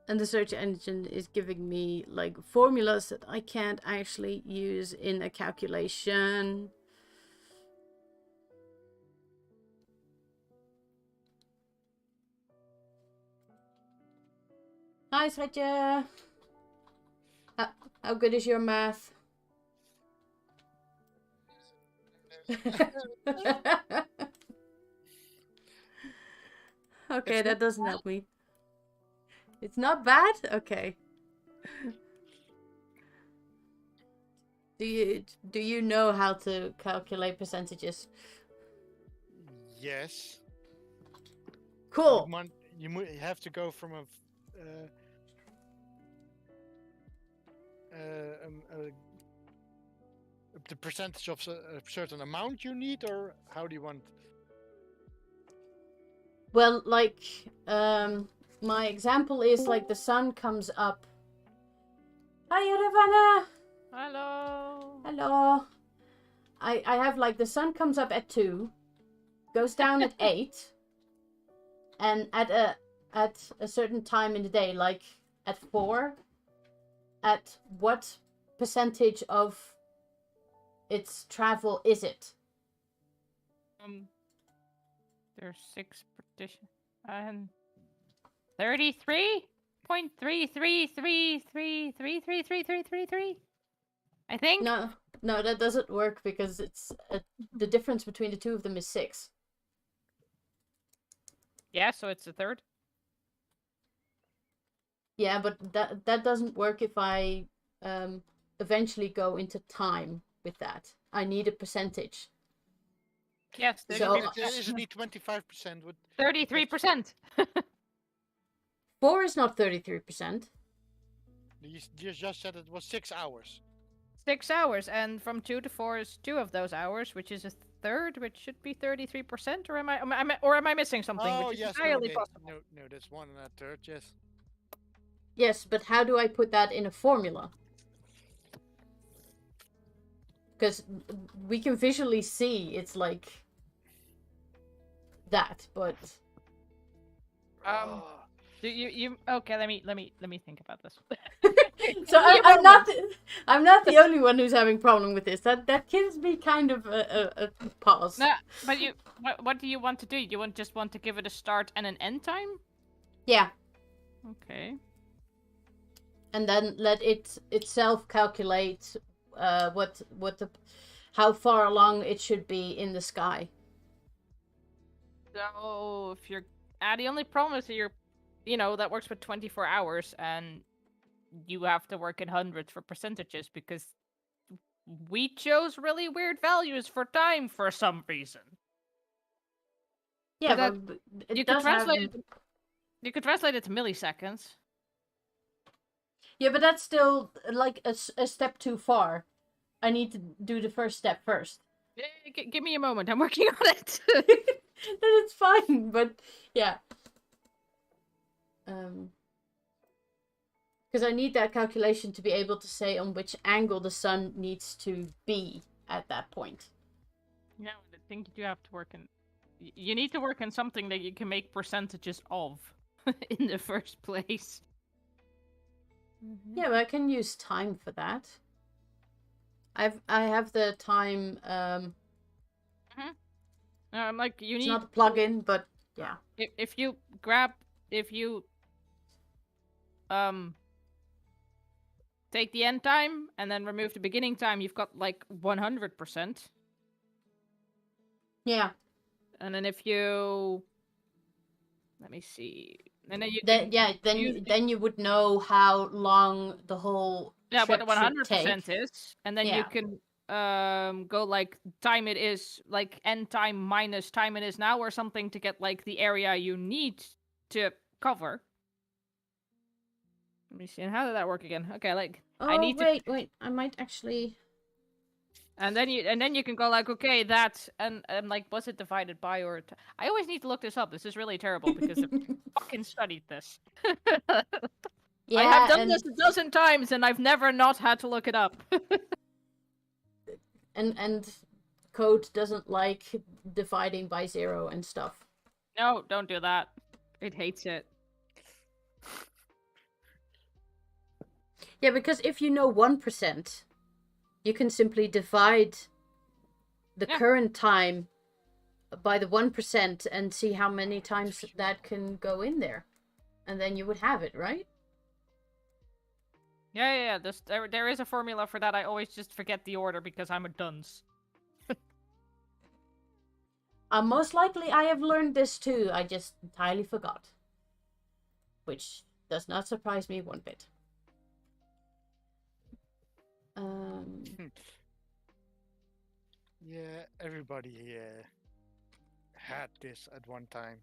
the search engine is giving me like formulas that I can't actually use in a calculation. Hi, Satya. How good is your math? Okay, that doesn't help me. It's not bad? Okay. Do you know how to calculate percentages? Yes. Cool. You have to go from the percentage of a certain amount you need, or how do you want? Well, like, my example is like the sun comes up. Hi, Ravana. Hello. Hello. I have like the sun comes up at 2, goes down at 8, and at a certain time in the day, like at 4, at what percentage of its travel is it? There's 6 partition and 33.333333333. I think. No, that doesn't work because it's the difference between the two of them is 6. Yeah, so it's a third. Yeah, but that doesn't work if I eventually go into time with that. I need a percentage. Yes, So- Isn't it 25%? 33%. 4 is not 33%. You just said it was 6 hours. 6 hours, and from 2 to 4 is 2 of those hours, which is a third, which should be 33%. Or am I missing something? Oh Which is yes, entirely possible. no, that's 1 1/3. Yes. Yes, but how do I put that in a formula? Because we can visually see it's like that, but Do you okay? Let me think about this. so I'm not the only one who's having problem with this. That gives me kind of a pause. No, but what do you want to do? You just want to give it a start and an end time? Yeah, Okay. and then let it itself calculate how far along it should be in the sky. So if you're the only problem is that that works with 24 hours, and you have to work in hundreds for percentages because we chose really weird values for time for some reason. Yeah, But but it You does could translate have... you could translate it to milliseconds. Yeah, but that's still like a step too far. I need to do the first step first. Give me a moment. I'm working on it. It's fine, but yeah. Because I need that calculation to be able to say on which angle the sun needs to be at that point. Yeah, I think you have to work in. You need to work in something that you can make percentages of in the first place. Yeah, but I can use time for that. I have the time. Like you It's need not a plugin, but yeah. if you take the end time and then remove the beginning time, you've got like 100%. Yeah. And then if you let me see, and then you Then then you would know how long the whole what trip the should take. 100% is, and then you Yeah. can go like time it is, like end time minus time it is now or something to get like the area you need to cover. Let me see. And how did that work again? Okay, like I need wait, I might actually. and then you can go like, okay, that and like, was it divided by or? I always need to look this up. This is really terrible because I fucking studied this. Yeah, I have done this a dozen times and I've never not had to look it up. and code doesn't like dividing by 0 and stuff. No, don't do that. It hates it. Yeah, because if you know 1%, you can simply divide the current time by the 1% and see how many times that can go in there. And then you would have it, right? Yeah. There is a formula for that. I always just forget the order because I'm a dunce. Most likely I have learned this too. I just entirely forgot. Which does not surprise me one bit. Yeah, everybody had this at one time.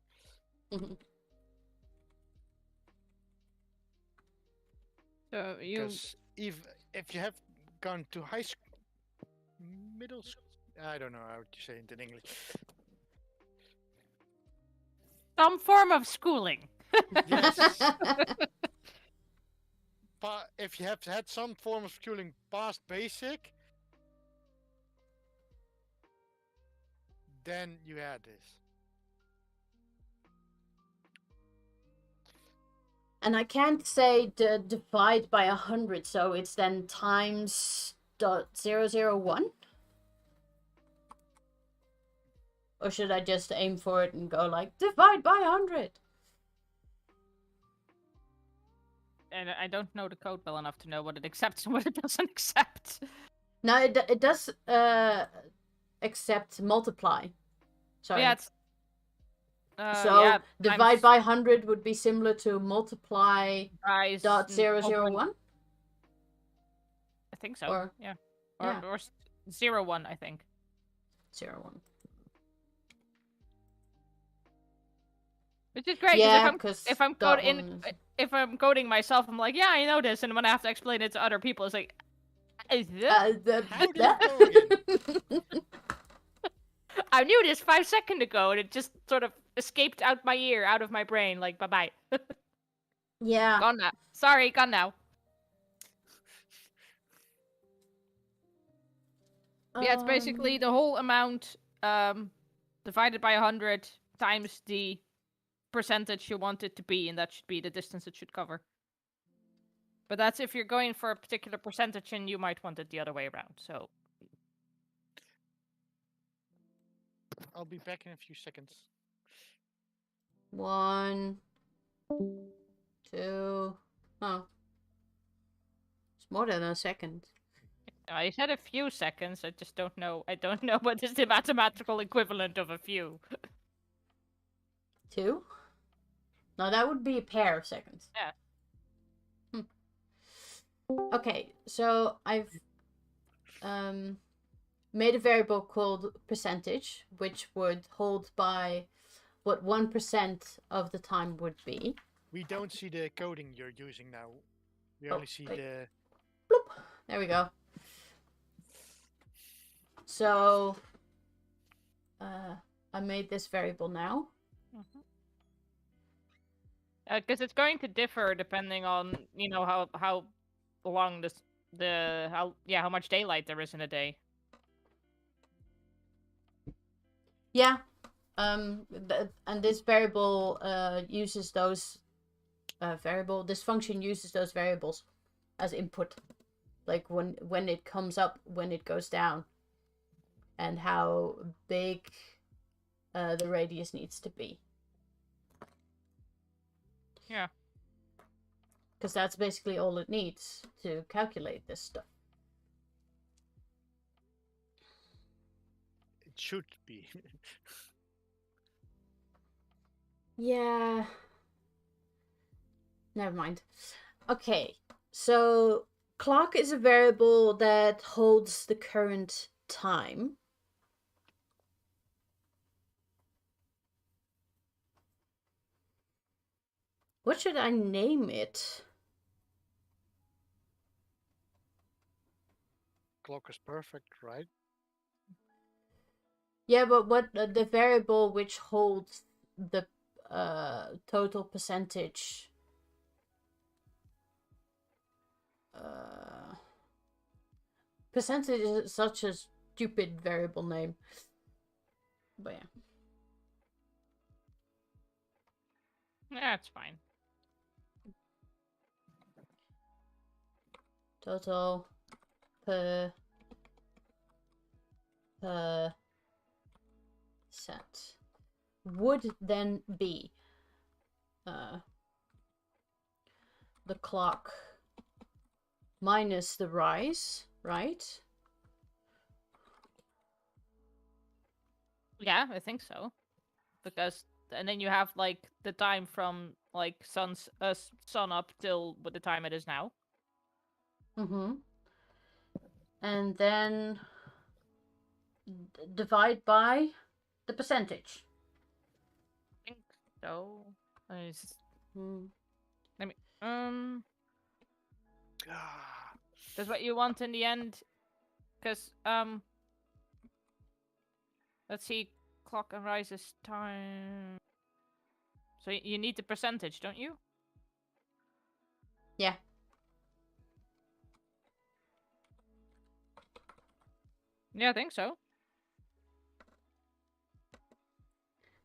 So you Because if you have gone to high school, middle school, I don't know how to say it in English. some form of schooling. Yes. But if you have had some form of schooling past basic, then you had this. And I can't say divide by 100, so it's then times .001? Or should I just aim for it and go like, divide by 100? And I don't know the code well enough to know what it accepts and what it doesn't accept. No, it does accept multiply. Sorry. Yeah, it's... so yeah, divide by 100 would be similar to multiply .001? I think so. Or, yeah. yeah. Or 0-1, I think. 0-1. Which is great. Yeah, if I'm coding myself, I'm like, yeah, I know this, and when I have to explain it to other people, it's like, is this? How do you go again? I knew this 5 seconds ago, and it just sort of escaped out my ear, out of my brain. Like, bye bye. Yeah. Gone now. Sorry, gone now. Yeah, it's basically the whole amount divided by 100 times the percentage you want it to be, and that should be the distance it should cover. But that's if you're going for a particular percentage, and you might want it the other way around. So I'll be back in a few seconds. 1, 2. Oh, it's more than a second. I said a few seconds. I just don't know. I don't know what is the mathematical equivalent of a few. 2? No, that would be a pair of seconds. Yeah. Okay, so I've made a variable called percentage, which would hold by what 1% of the time would be. We don't see the coding you're using now. We only see the... Bloop. There we go. So I made this variable now. Because it's going to differ depending on how long how much daylight there is in a day. Yeah. And this variable uses those this function uses those variables as input, like when it comes up, when it goes down, and how big the radius needs to be. Yeah. Because that's basically all it needs to calculate this stuff. It should be. Yeah. Never mind. Okay, so clock is a variable that holds the current time. What should I name it? Clock is perfect, right? Yeah, but what the variable which holds the total percentage? Percentage is such a stupid variable name. But yeah. Yeah, it's fine. Total per set would then be the clock minus the rise, right? Yeah, I think so. Because and then you have like the time from like sun up till what the time it is now. Mm-hmm. And then divide by the percentage. I think so. Hmm. Let me Ah, that's what you want in the end. Because let's see, clock and rises time. So you need the percentage, don't you? Yeah. Yeah, I think so.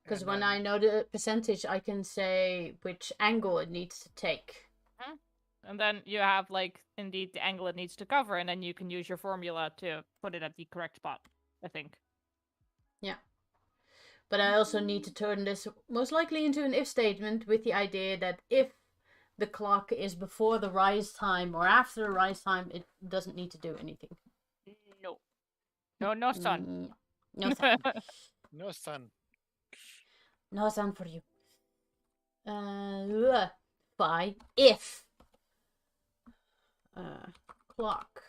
Because and when then- I know the percentage, I can say which angle it needs to take. And then you have like indeed the angle it needs to cover, and then you can use your formula to put it at the correct spot, I think. Yeah. But I also need to turn this most likely into an if statement with the idea that if the clock is before the rise time or after the rise time, it doesn't need to do anything. No. No sun. No sun. no sun. No sun for you. By if clock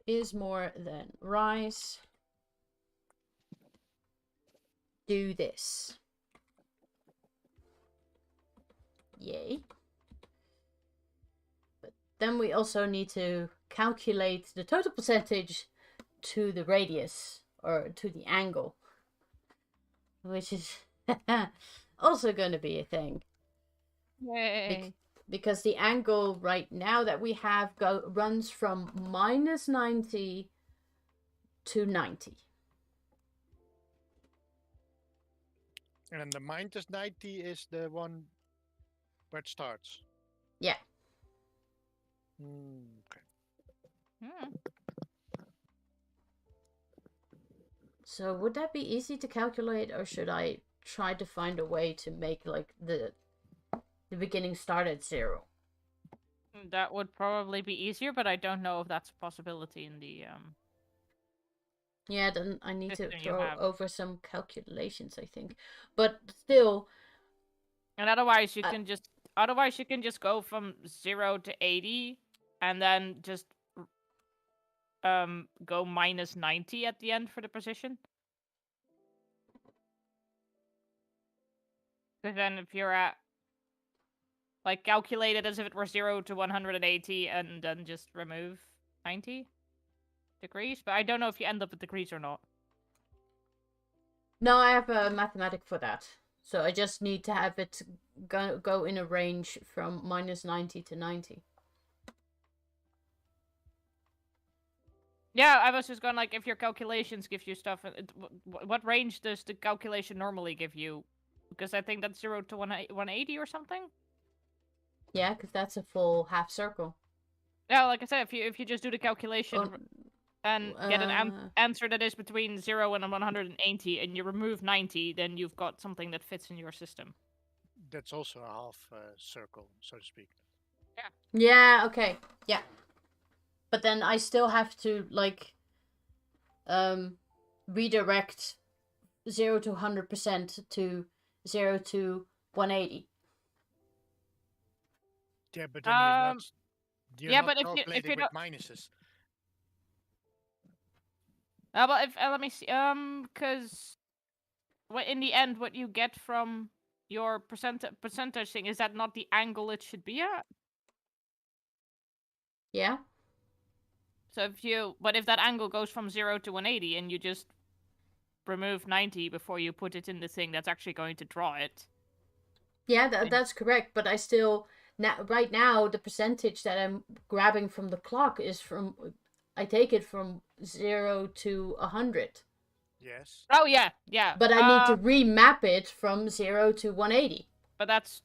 is more than rise, do this. Yay. But then we also need to calculate the total percentage to the radius or to the angle, which is also going to be a thing. Yay. Because the angle right now that we have runs from minus 90 to 90. And then the minus 90 is the one where it starts. Yeah. Okay. So would that be easy to calculate, or should I try to find a way to make like the beginning start at 0? That would probably be easier, but I don't know if that's a possibility in the Yeah, then I need to system you throw have. over some calculations, I think. But still, And otherwise you can just go from 0 to 80 and then just go minus 90 at the end for the precision. Because then if you're at like calculate it as if it were 0 to 180 and then just remove 90. degrees, but I don't know if you end up with degrees or not. No, I have a mathematic for that. So I just need to have it go in a range from minus 90 to 90. Yeah, I was just going like, if your calculations give you stuff, what range does the calculation normally give you? Because I think that's 0 to 180 or something. Yeah, because that's a full half circle. Yeah, like I said, if you just do the calculation Oh, and get an answer that is between 0 and 180, and you remove 90, then you've got something that fits in your system. That's also a half circle, so to speak. yeah, okay. Yeah. But then I still have to, like, redirect 0 to 100% to 0 to 180. Yeah, but then you're yeah, not but if calculating you with don't, minuses. but if let me see, because in the end, what you get from your percentage thing, is that not the angle it should be at? Yeah. So if that angle goes from 0 to 180 and you just remove 90 before you put it in the thing that's actually going to draw it. Yeah, that's correct. But I still, right now, the percentage that I'm grabbing from the clock is from, I take it from 0 to 100. Yes. Oh, yeah, yeah. But I need to remap it from 0 to 180. But that's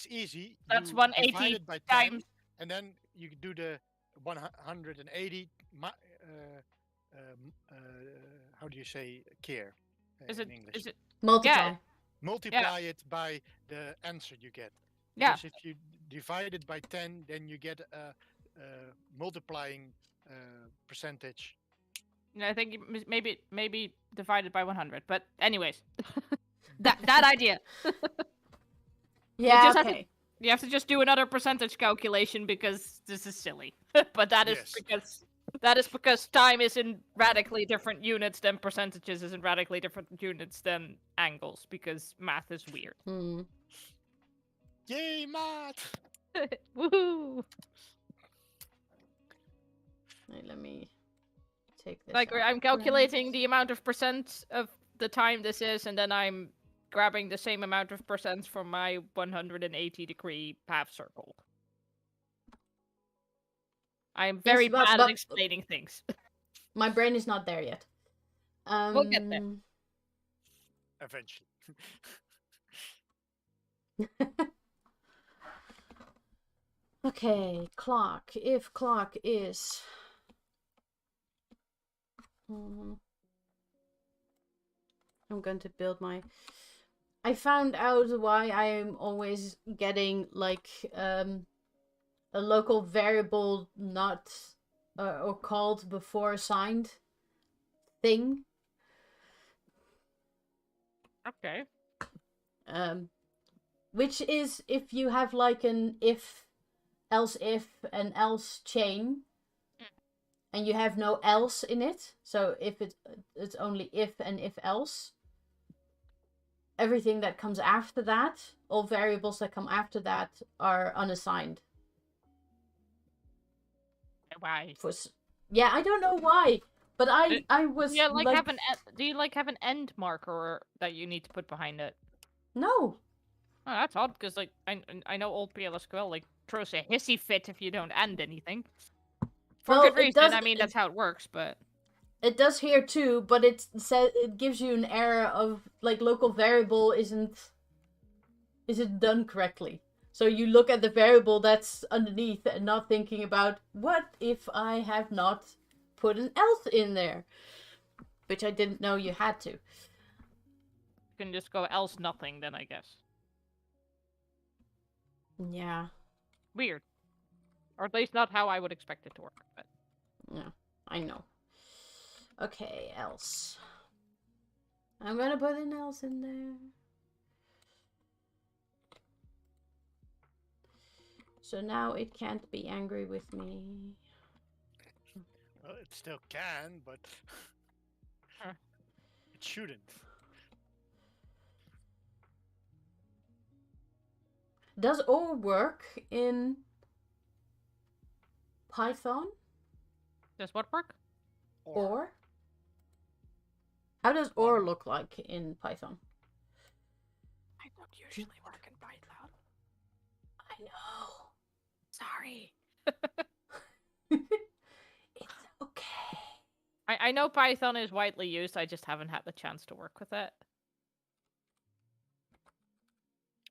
easy. That's You 180 divide it by 10, times, and then you do the 180. How do you say keer is in it English? is it Multiply. Yeah. Multiply it by the answer you get. Yeah. Because if you divide it by 10, then you get a multiplying percentage. I think maybe divided by 100. But anyways, that idea. Yeah, just okay. You have to just do another percentage calculation because this is silly. But that is because time is in radically different units than percentages is in radically different units than angles, because math is weird. Yay, math! Woohoo! Right, let me take this. Like, I'm calculating the amount of percent of the time this is, and then I'm grabbing the same amount of percent from my 180-degree half circle. I'm very bad at explaining things. My brain is not there yet. We'll get there. Eventually. Okay, clock. If clock is... I'm going to build my... I found out why I am always getting, like, a local variable not... or called before assigned thing. Okay. Which is if you have like an if, else if, and else chain, and you have no else in it. So if it's only if and if else. Everything that comes after that, all variables that come after that, are unassigned. Why? Yeah, I don't know why, but I was do you have an end marker that you need to put behind it? No. Oh, that's odd, because like I know old PLSQL like throws a hissy fit if you don't end anything. For good reason. I mean, that's how it works, but it does here too. But it gives you an error of like local variable isn't done correctly. So you look at the variable that's underneath and not thinking about what if I have not put an else in there, which I didn't know you had to. You can just go else nothing then, I guess. Yeah. Weird. Or at least not how I would expect it to work, but... Yeah, I know. Okay, else. I'm gonna put an else in there. So now it can't be angry with me. Well, it still can, but it shouldn't. Does OR work in Python? Does what work? Or? How does or One. look like in Python? I don't usually work in Python. I know. Sorry. It's okay. I know Python is widely used. I just haven't had the chance to work with it.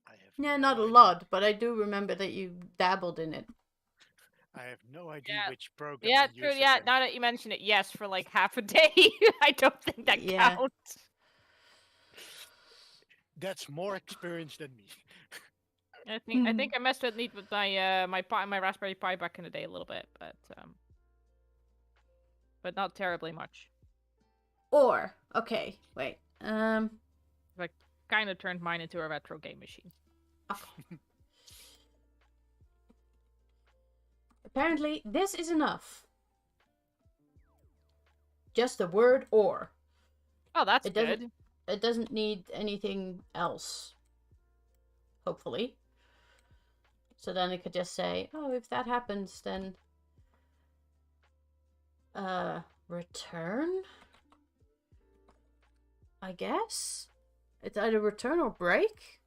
I have Yeah, no not a idea. lot, but I do remember that you dabbled in it. I have no idea Yeah. which program Yeah, I true. use it Yeah, in. now that you mention it, yes, for like half a day. I don't think that Yeah. counts. That's more experience than me. I think I messed with Neat with my my Raspberry Pi back in the day a little bit, but not terribly much. Or, okay, wait. Like kind of turned mine into a retro game machine. Okay. Apparently, this is enough. Just the word or. Oh, that's It doesn't. good. It doesn't need anything else. Hopefully. So then it could just say, oh, if that happens, then return? I guess? It's either return or break?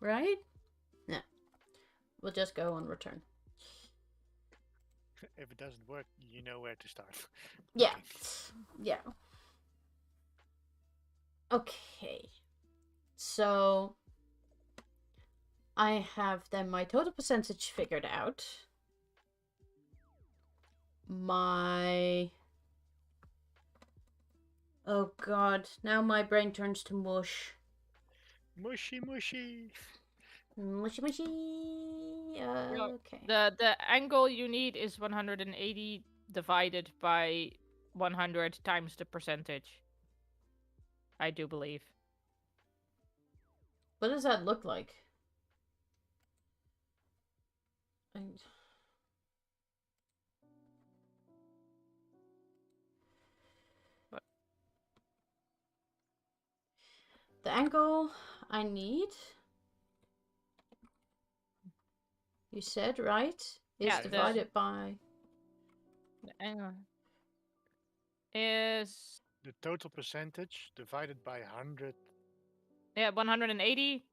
Right? Yeah. We'll just go on return. If it doesn't work, you know where to start. Yeah. Okay. Yeah. Okay. So I have then my total percentage figured out. My... Oh god, now my brain turns to mush. Mushy, mushy. Mushy mushy. Okay. The angle you need is 180 divided by 100 times the percentage. I do believe. What does that look like? What? The angle I need, you said, right? Is Yeah, divided by... the angle is The total percentage divided by 100. yeah 180.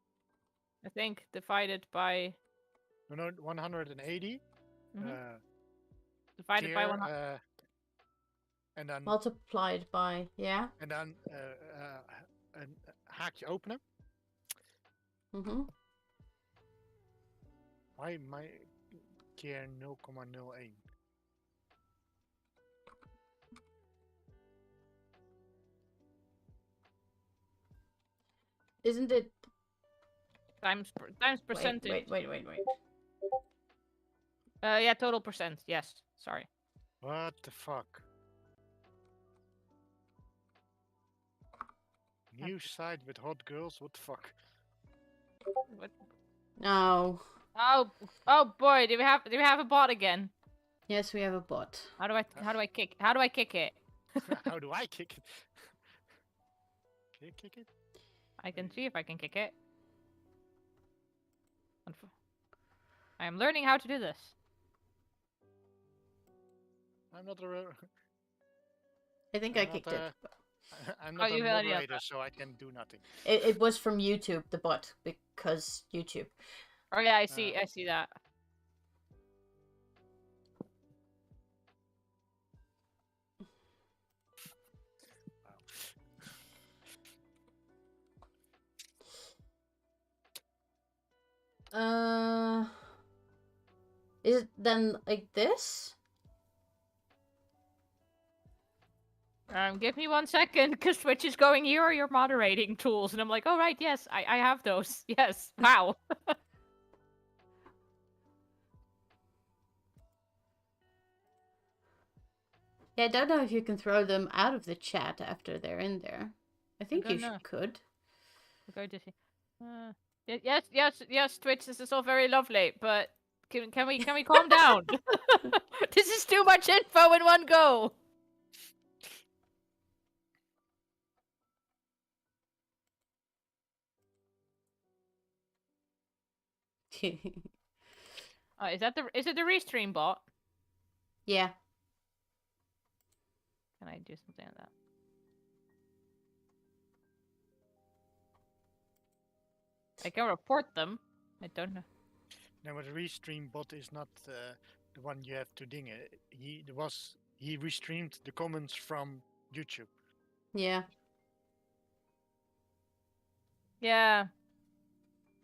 I think divided by No, 180. Mhm. divided by Keer, 100. en dan, multiplied by, yeah? en dan een haakje openen. Why my keer 0,01? Isn't it... times percentage. Wait. Yeah, total percent. Yes. Sorry. What the fuck? New site with hot girls? What the fuck? What? No. Oh boy, do we have a bot again? Yes, we have a bot. How do I kick it? How do I kick it? Can you kick it? I can see if I can kick it. I am learning how to do this. I'm not I think I'm I not kicked it. I'm not a you had it, moderator, so I can do nothing. It was from YouTube, the bot, because YouTube. Oh yeah, I see that. Is it then like this? Give me 1 second, because Twitch is going, here are your moderating tools. And I'm like, oh right, yes, I have those. Yes, wow. Yeah, I don't know if you can throw them out of the chat after they're in there. I think you don't know. could. We're going to see. Yes, Twitch, this is all very lovely, but can we calm down? This is too much info in one go. Is it the restream bot? Yeah. Can I do something like that? I can report them. I don't know. Now, the restream bot is not the one you have to ding it. He restreamed the comments from YouTube. Yeah. Yeah.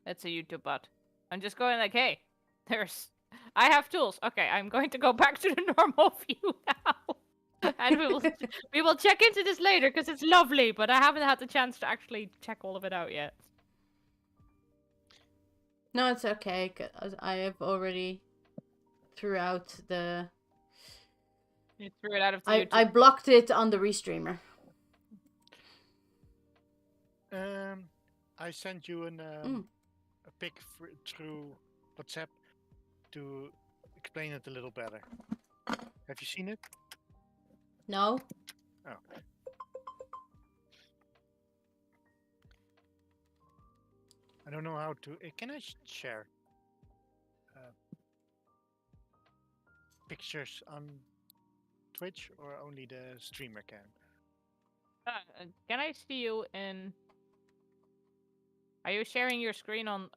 That's a YouTube bot. I'm just going like, hey, I have tools. Okay, I'm going to go back to the normal view now. And we will check into this later because it's lovely, but I haven't had the chance to actually check all of it out yet. No, it's okay. 'Cause I have already threw out the. You threw it out of the I YouTube. blocked it on the restreamer. I sent you a pic through WhatsApp to explain it a little better. Have you seen it? No. Oh. I don't know how to. Can I share pictures on Twitch or only the streamer can? Can I see you in? Are you sharing your screen on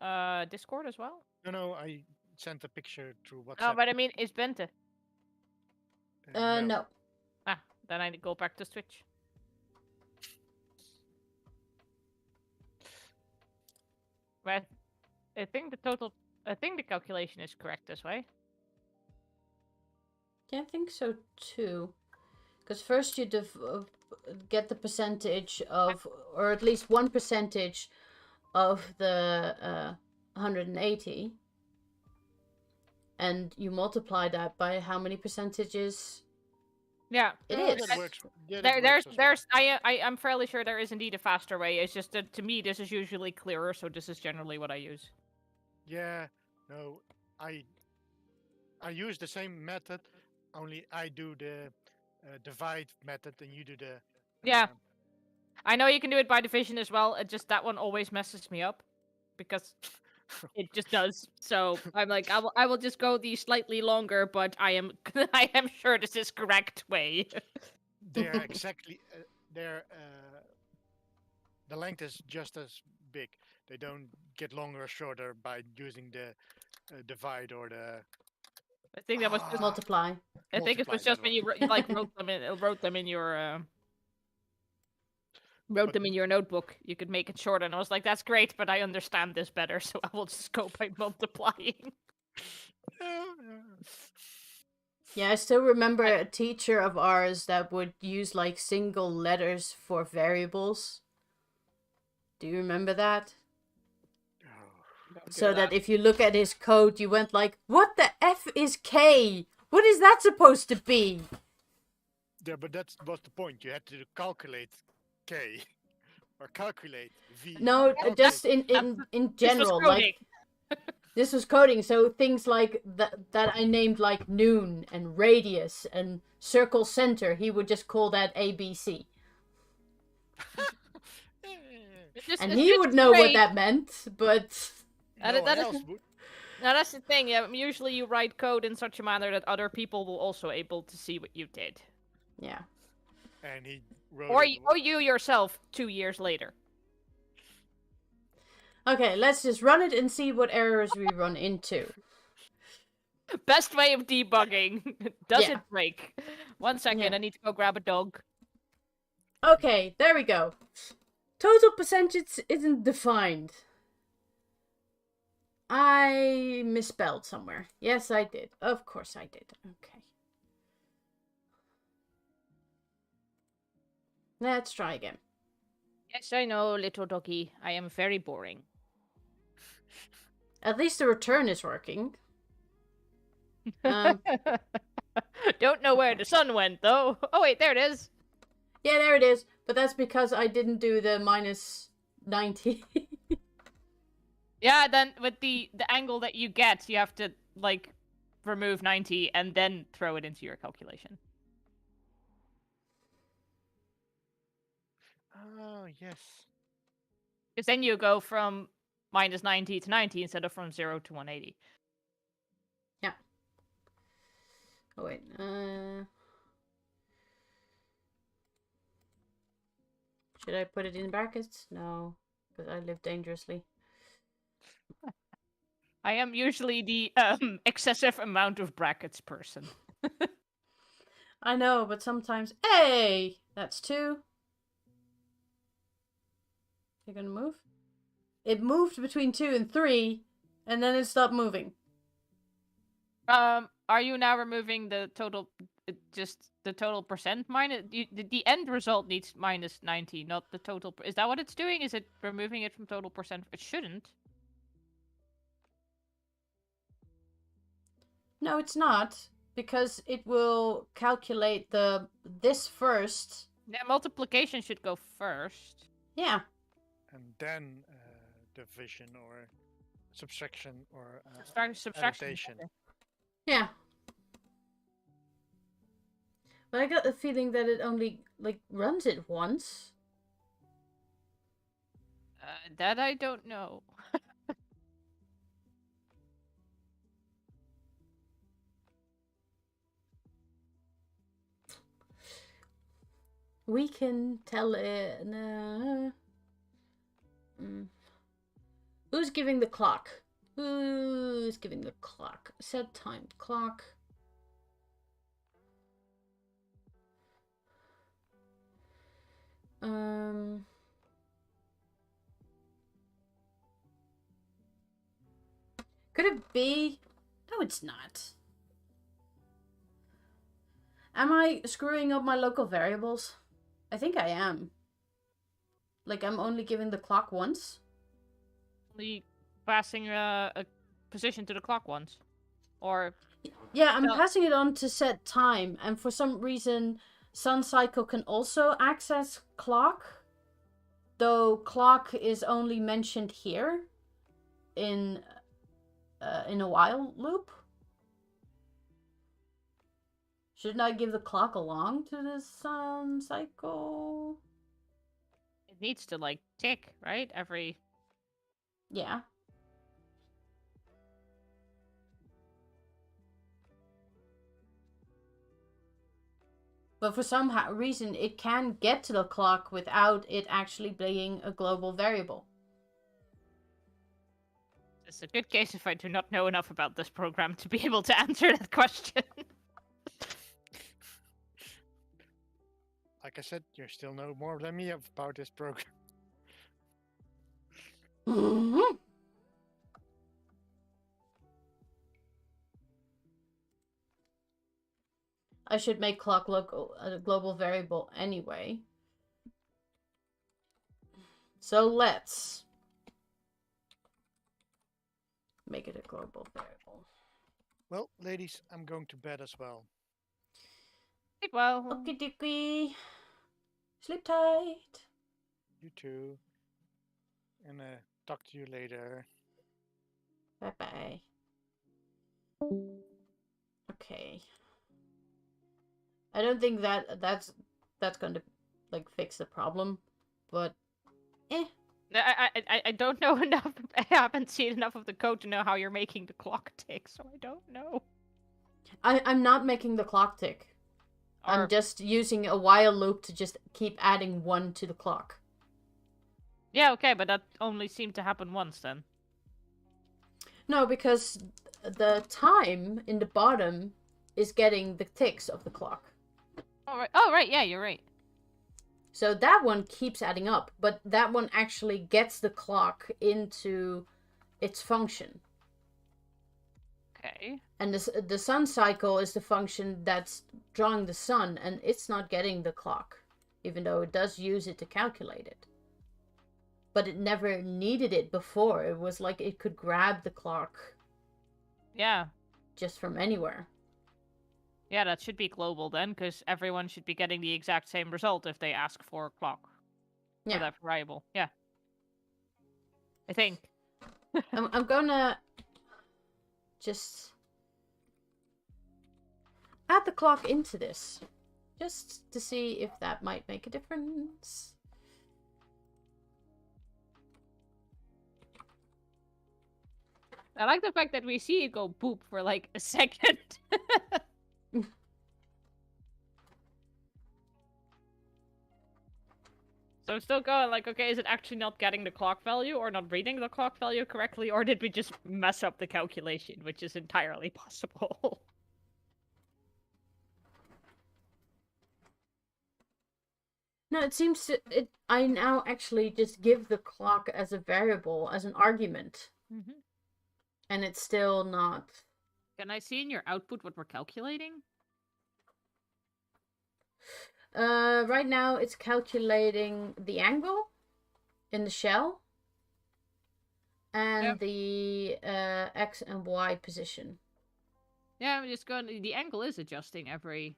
Discord as well? No, I sent a picture through WhatsApp. No, but I mean, is Bente? No. Ah, then I go back to Twitch. But I think the calculation is correct this way. Yeah, I think so too. Because first you get the percentage of, or at least 1% of the 180, and you multiply that by how many percentages Yeah, it Yeah, is. that works. Yeah, that works as there's. I'm fairly sure there is indeed a faster way. It's just that to me this is usually clearer, so this is generally what I use. Yeah, no, I use the same method, only I do the divide method and you do the. Yeah. I know you can do it by division as well. It just that one always messes me up because it just does. So I'm like, I will just go the slightly longer, but I am I am sure this is correct way. They're exactly they're the length is just as big. They don't get longer or shorter by using the divide or the. I think that was just. Multiply. I think it multiply, was just that when you wrote them in your But- them in your notebook. You could make it shorter, and I was like, that's great, but I understand this better, so I will just go by multiplying. Yeah, I still remember a teacher of ours that would use like single letters for variables. Do you remember that? So that if you look at his code, you went like, what the F is K? What is that supposed to be? Yeah, but that was the point. You had to calculate K or calculate V. No, calculate- just in general, like this was coding. So things like that I named like noon and radius and circle center, he would just call that ABC, and he would know what that meant. But No that one is- else would. Now that's the thing. Yeah, usually you write code in such a manner that other people will also able to see what you did, yeah, And he wrote. or it you yourself 2 years later. okay, let's just run it and see what errors we run into. Best way of debugging. Does Yeah. it break? 1 second, Yeah. I need to go grab a dog. Okay, there we go. Total percentage isn't defined. I misspelled somewhere. Yes, I did. Of course I did. Okay. Let's try again. Yes, I know, little doggy. I am very boring. At least the return is working. Um, Don't know where the sun went, though. Oh, wait, there it is. yeah, there it is. But that's because I didn't do the minus 90. Yeah, then with the angle that you get, you have to, like, remove 90 and then throw it into your calculation. Oh yes. Because then you go from minus 90 to 90 instead of from 0 to 180. Oh wait. Should I put it in brackets? No, because I live dangerously. I am usually the excessive amount of brackets person. I know, but sometimes. Hey! That's 2. You're gonna move? It moved between 2 and 3, and then it stopped moving. Are you now removing the total, just the total percent minus? The end result needs minus 90, not the total. Is that what it's doing? Is it removing it from total percent? It shouldn't. No, it's not, because it will calculate this first. Yeah, multiplication should go first. Yeah. And then division or subtraction or Subtraction. addition. Yeah. But I got the feeling that it only, runs it once. That I don't know. We can tell it. Who's giving the clock? Who's giving the clock? Set time clock. Could it be? No, it's not. Am I screwing up my local variables? I think I am. Like, I'm only giving the clock once? Only passing a position to the clock once. Or... Yeah, I'm No. passing it on to set time, and for some reason, sun cycle can also access clock, though clock is only mentioned here in a while loop. Shouldn't I give the clock along to the sun cycle? it needs to, like, tick, right? Every... Yeah. But for some reason, it can get to the clock without it actually being a global variable. It's a good case if I do not know enough about this program to be able to answer that question. Like I said, you still know more than me about this program. I should make clock local a global variable anyway. So let's make it a global variable. Well, ladies, I'm going to bed as well. Well, Okie dokie. Sleep tight. You too. And talk to you later. Bye bye. Okay. I don't think that's going to fix the problem, but I don't know enough. I haven't seen enough of the code to know how you're making the clock tick, so I don't know. I'm not making the clock tick. I'm just using a while loop to just keep adding 1 to the clock. Yeah, okay, but that only seemed to happen once then. No, because the time in the bottom is getting the ticks of the clock. Oh, right, yeah, you're right. So that one keeps adding up, but that one actually gets the clock into its function. Okay. And the sun cycle is the function that's drawing the sun, and it's not getting the clock, even though it does use it to calculate it. But it never needed it before. It was like it could grab the clock. Yeah. Just from anywhere. Yeah, that should be global then, because everyone should be getting the exact same result if they ask for a clock. Yeah. For that variable. Yeah. I think. I'm gonna just add the clock into this. Just to see if that might make a difference. I like the fact that we see it go boop for like a second. So I'm still going like, okay, is it actually not getting the clock value or not reading the clock value correctly, or did we just mess up the calculation, which is entirely possible? No, it seems I now actually just give the clock as a variable, as an argument, Mm-hmm. and it's still not. Can I see in your output what we're calculating? Right now it's calculating the angle in the shell and Yep. the x and y position. Yeah, I'm just going. The angle is adjusting every.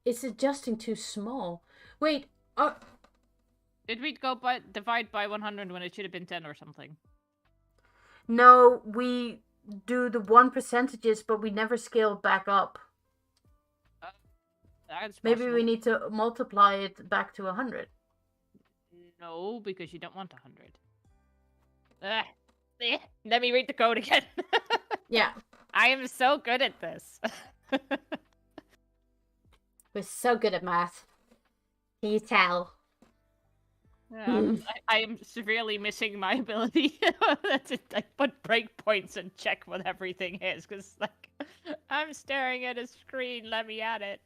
It's adjusting too small. Wait, Did we go by divide by 100 when it should have been 10 or something? no, we do the 1%, but we never scale back up. That's Maybe we possible. need to multiply it back to 100. No, because you don't want 100. Let me read the code again. Yeah, I am so good at this. we're so good at math. Can you tell? Yeah, I am severely missing my ability to like, put breakpoints and check what everything is, because like I'm staring at a screen. Let me at it.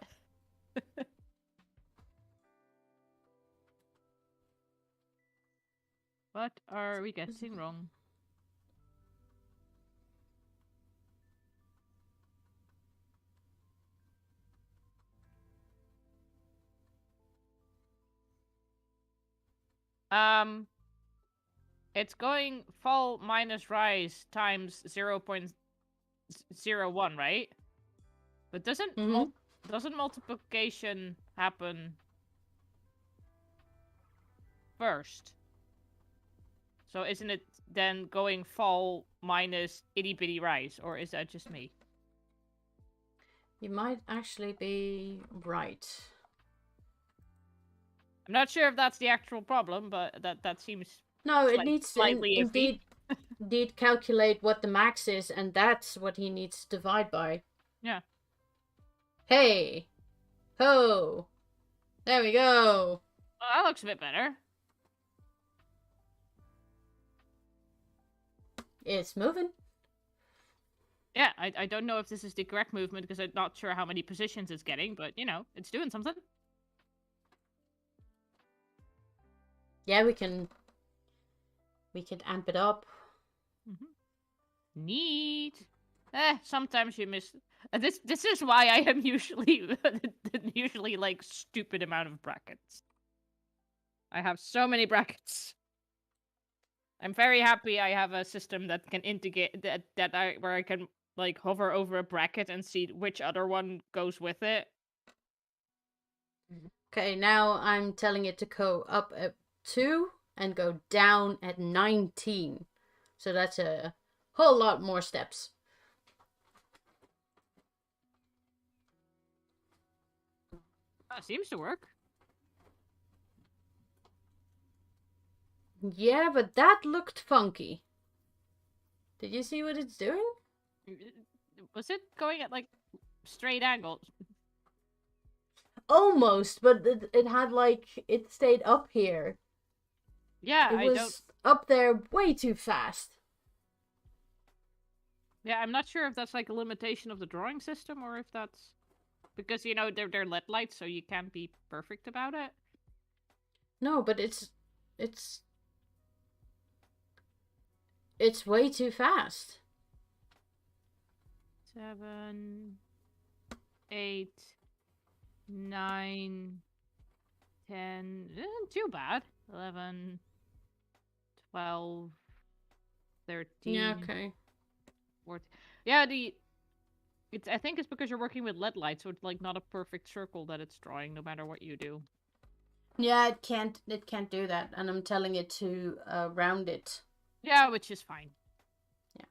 What are we getting wrong? It's going fall minus rise times 0.01, right? But doesn't doesn't multiplication happen first? So isn't it then going fall minus itty bitty rise, or is that just me? You might actually be right. I'm not sure if that's the actual problem, but that seems No, it needs to slightly indeed calculate what the max is, and that's what he needs to divide by. Yeah. Hey! Ho! There we go! Well, that looks a bit better. It's moving. Yeah, I don't know if this is the correct movement because I'm not sure how many positions it's getting, but you know, it's doing something. Yeah, we can amp it up. Neat. Sometimes you miss. This is why I am usually like stupid amount of brackets. I have so many brackets. I'm very happy I have a system that can integrate where I can like hover over a bracket and see which other one goes with it. Okay, now I'm telling it to go up at 2 and go down at 19. So that's a whole lot more steps. Seems to work. Yeah, but that looked funky. Did you see what it's doing? Was it going at like straight angles? Almost, but it had like it stayed up here. Yeah, It was up there way too fast. Yeah, I'm not sure if that's like a limitation of the drawing system or if that's because you know they're LED lights, so you can't be perfect about it. No, but it's way too fast. 7, 8, 9, 10. Too bad. 11, 12, 13. Yeah, okay. 14. Yeah, I think it's because you're working with LED lights, so it's like not a perfect circle that it's drawing, no matter what you do. Yeah, it can't do that, and I'm telling it to round it. Yeah, which is fine. Yeah.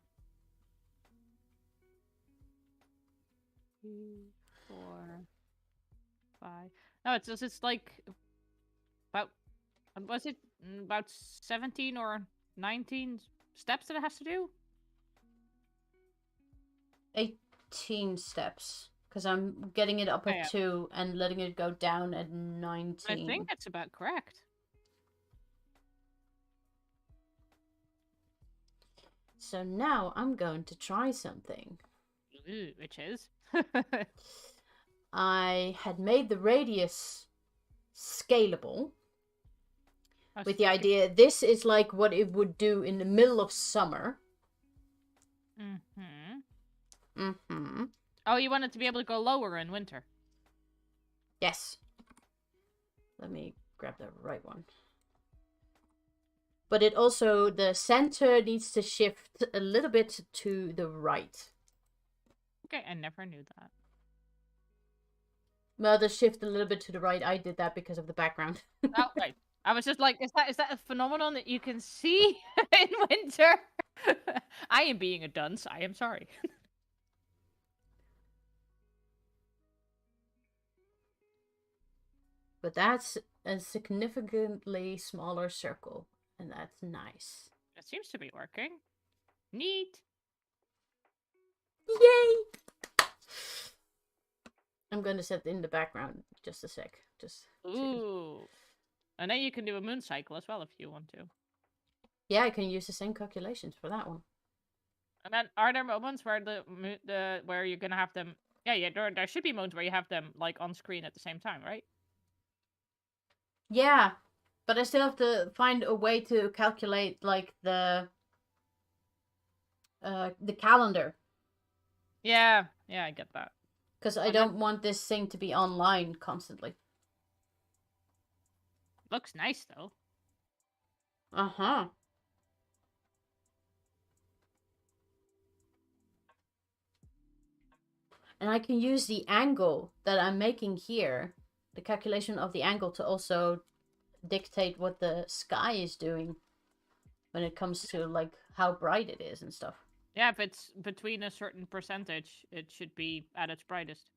2, 4, 5. No, it's like about was it about 17 or 19 steps that it has to do? 18 steps. Because I'm getting it up Oh, at yeah. 2 and letting it go down at I 19. think that's about correct. So now I'm going to try something. Ooh, which is? I had made the radius scalable with the idea this is like what it would do in the middle of summer. Oh, you want it to be able to go lower in winter. Yes. Let me grab the right one. But it also, the center needs to shift a little bit to the right. Okay, I never knew that. Well, the shift a little bit to the right, I did that because of the background. Oh, right. I was just like, is that a phenomenon that you can see in winter? I am being a dunce. I am sorry. But that's a significantly smaller circle, and that's nice. It seems to be working. Neat. Yay! I'm going to set in the background just a sec. Just Ooh. And then you can do a moon cycle as well if you want to. Yeah, I can use the same calculations for that one. And then, are there moments where where you're gonna have them? Yeah. There should be moments where you have them like on screen at the same time, right? Yeah, but I still have to find a way to calculate like the calendar, Yeah, I get that. because I don't want this thing to be online constantly. Looks nice though. Uh-huh. And I can use the angle that I'm making here, the calculation of the angle, to also dictate what the sky is doing when it comes to like how bright it is and stuff. Yeah, if it's between a certain percentage, it should be at its brightest.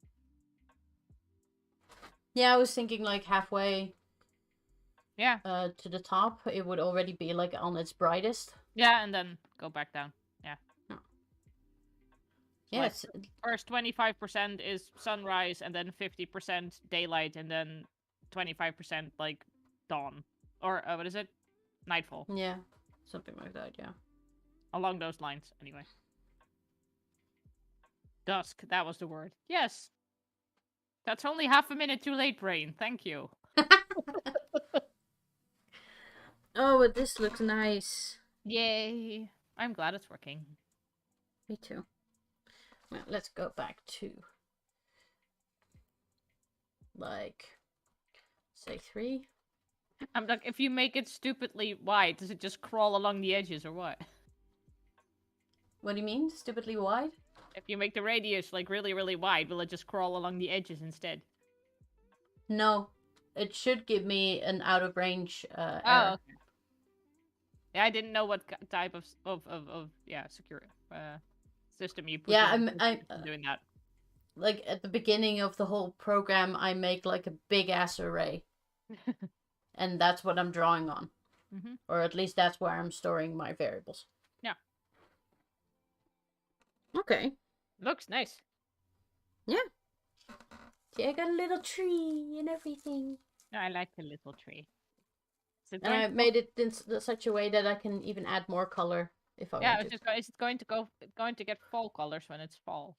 Yeah, I was thinking like halfway Yeah. to the top, it would already be like on its brightest. Yeah, and then go back down. Yeah. Oh. Like, Yes. first 25% is sunrise, and then 50% daylight, and then 25% like dawn. Or what is it? Nightfall. Yeah, something like that, yeah. Along those lines, anyway. Dusk, that was the word. Yes. That's only half a minute too late, brain. Thank you. Oh, but this looks nice. Yay. I'm glad it's working. Me too. Well, let's go back to like say 3. I'm like, if you make it stupidly wide, does it just crawl along the edges or what? What do you mean? Stupidly wide? If you make the radius like really, really wide, will it just crawl along the edges instead? No. It should give me an out of range error. Oh, okay. Yeah, I didn't know what type of secure system you put. Yeah, in I'm doing that. like at the beginning of the whole program, I make like a big ass array. And that's what I'm drawing on. Mm-hmm. Or at least that's where I'm storing my variables. Yeah. Okay. Looks nice. Yeah. See, I got a little tree and everything. I like the little tree. So And I made it in such a way that I can even add more color if I want to. is it going to get fall colors when it's fall?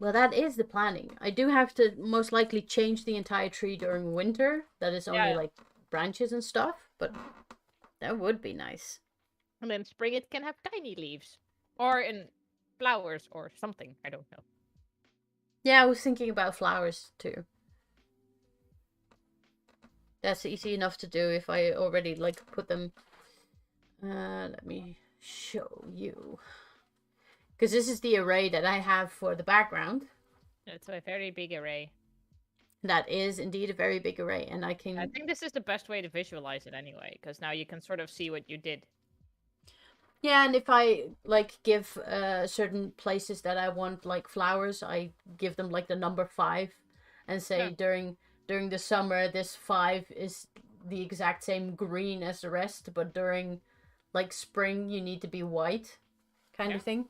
Well, that is the planning. I do have to most likely change the entire tree during winter. That is only like branches and stuff, but that would be nice. And then spring it can have tiny leaves. Or in flowers or something. I don't know. Yeah, I was thinking about flowers too. That's easy enough to do if I already like put them. Let me show you. Because this is the array that I have for the background. It's a very big array. That is indeed a very big array, and I can... I think this is the best way to visualize it anyway, because now you can sort of see what you did. Yeah, and if I like give certain places that I want like flowers, I give them like the number 5, and say during the summer this 5 is the exact same green as the rest, but during like spring you need to be white, kind of thing.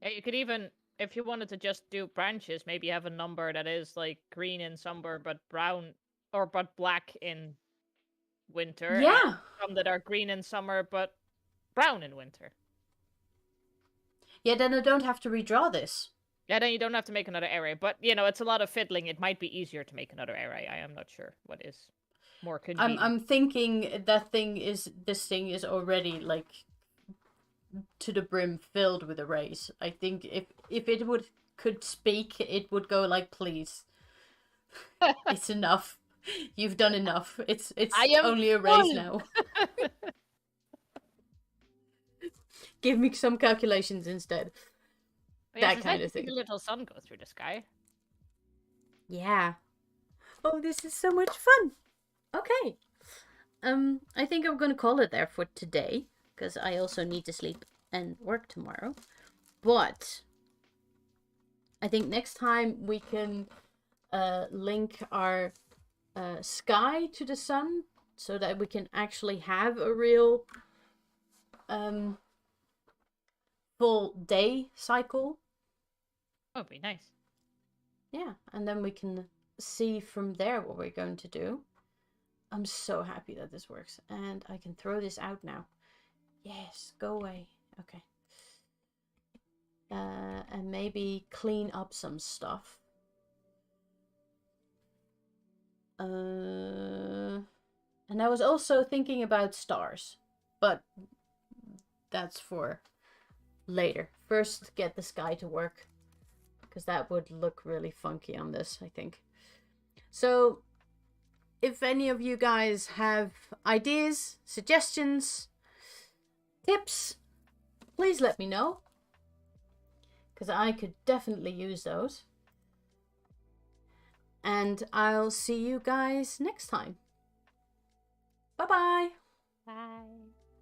Yeah, you could even if you wanted to just do branches, maybe have a number that is like green in summer but brown but black in winter. and Yeah. some that are green in summer but brown in winter. Yeah, then I don't have to redraw this. Yeah, then you don't have to make another array. But it's a lot of fiddling. It might be easier to make another array. I am not sure what is more convenient. I'm thinking this thing is already like to the brim filled with arrays. I think if it could speak, it would go like, please. It's enough. You've done enough. It's I am only arrays full. now. Give me some calculations instead. But that it's kind nice of to see thing. the little sun go through the sky. Yeah. Oh, this is so much fun. Okay. I think I'm gonna call it there for today, because I also need to sleep and work tomorrow. But I think next time we can link our sky to the sun, so that we can actually have a real full day cycle. That would be nice. Yeah, and then we can see from there what we're going to do. I'm so happy that this works, and I can throw this out now. Yes, go away. Okay. And maybe clean up some stuff. And I was also thinking about stars, but that's for later. First, get the sky to work, because that would look really funky on this, I think. So, if any of you guys have ideas, suggestions, tips, please let me know, because I could definitely use those. And I'll see you guys next time. Bye-bye. Bye.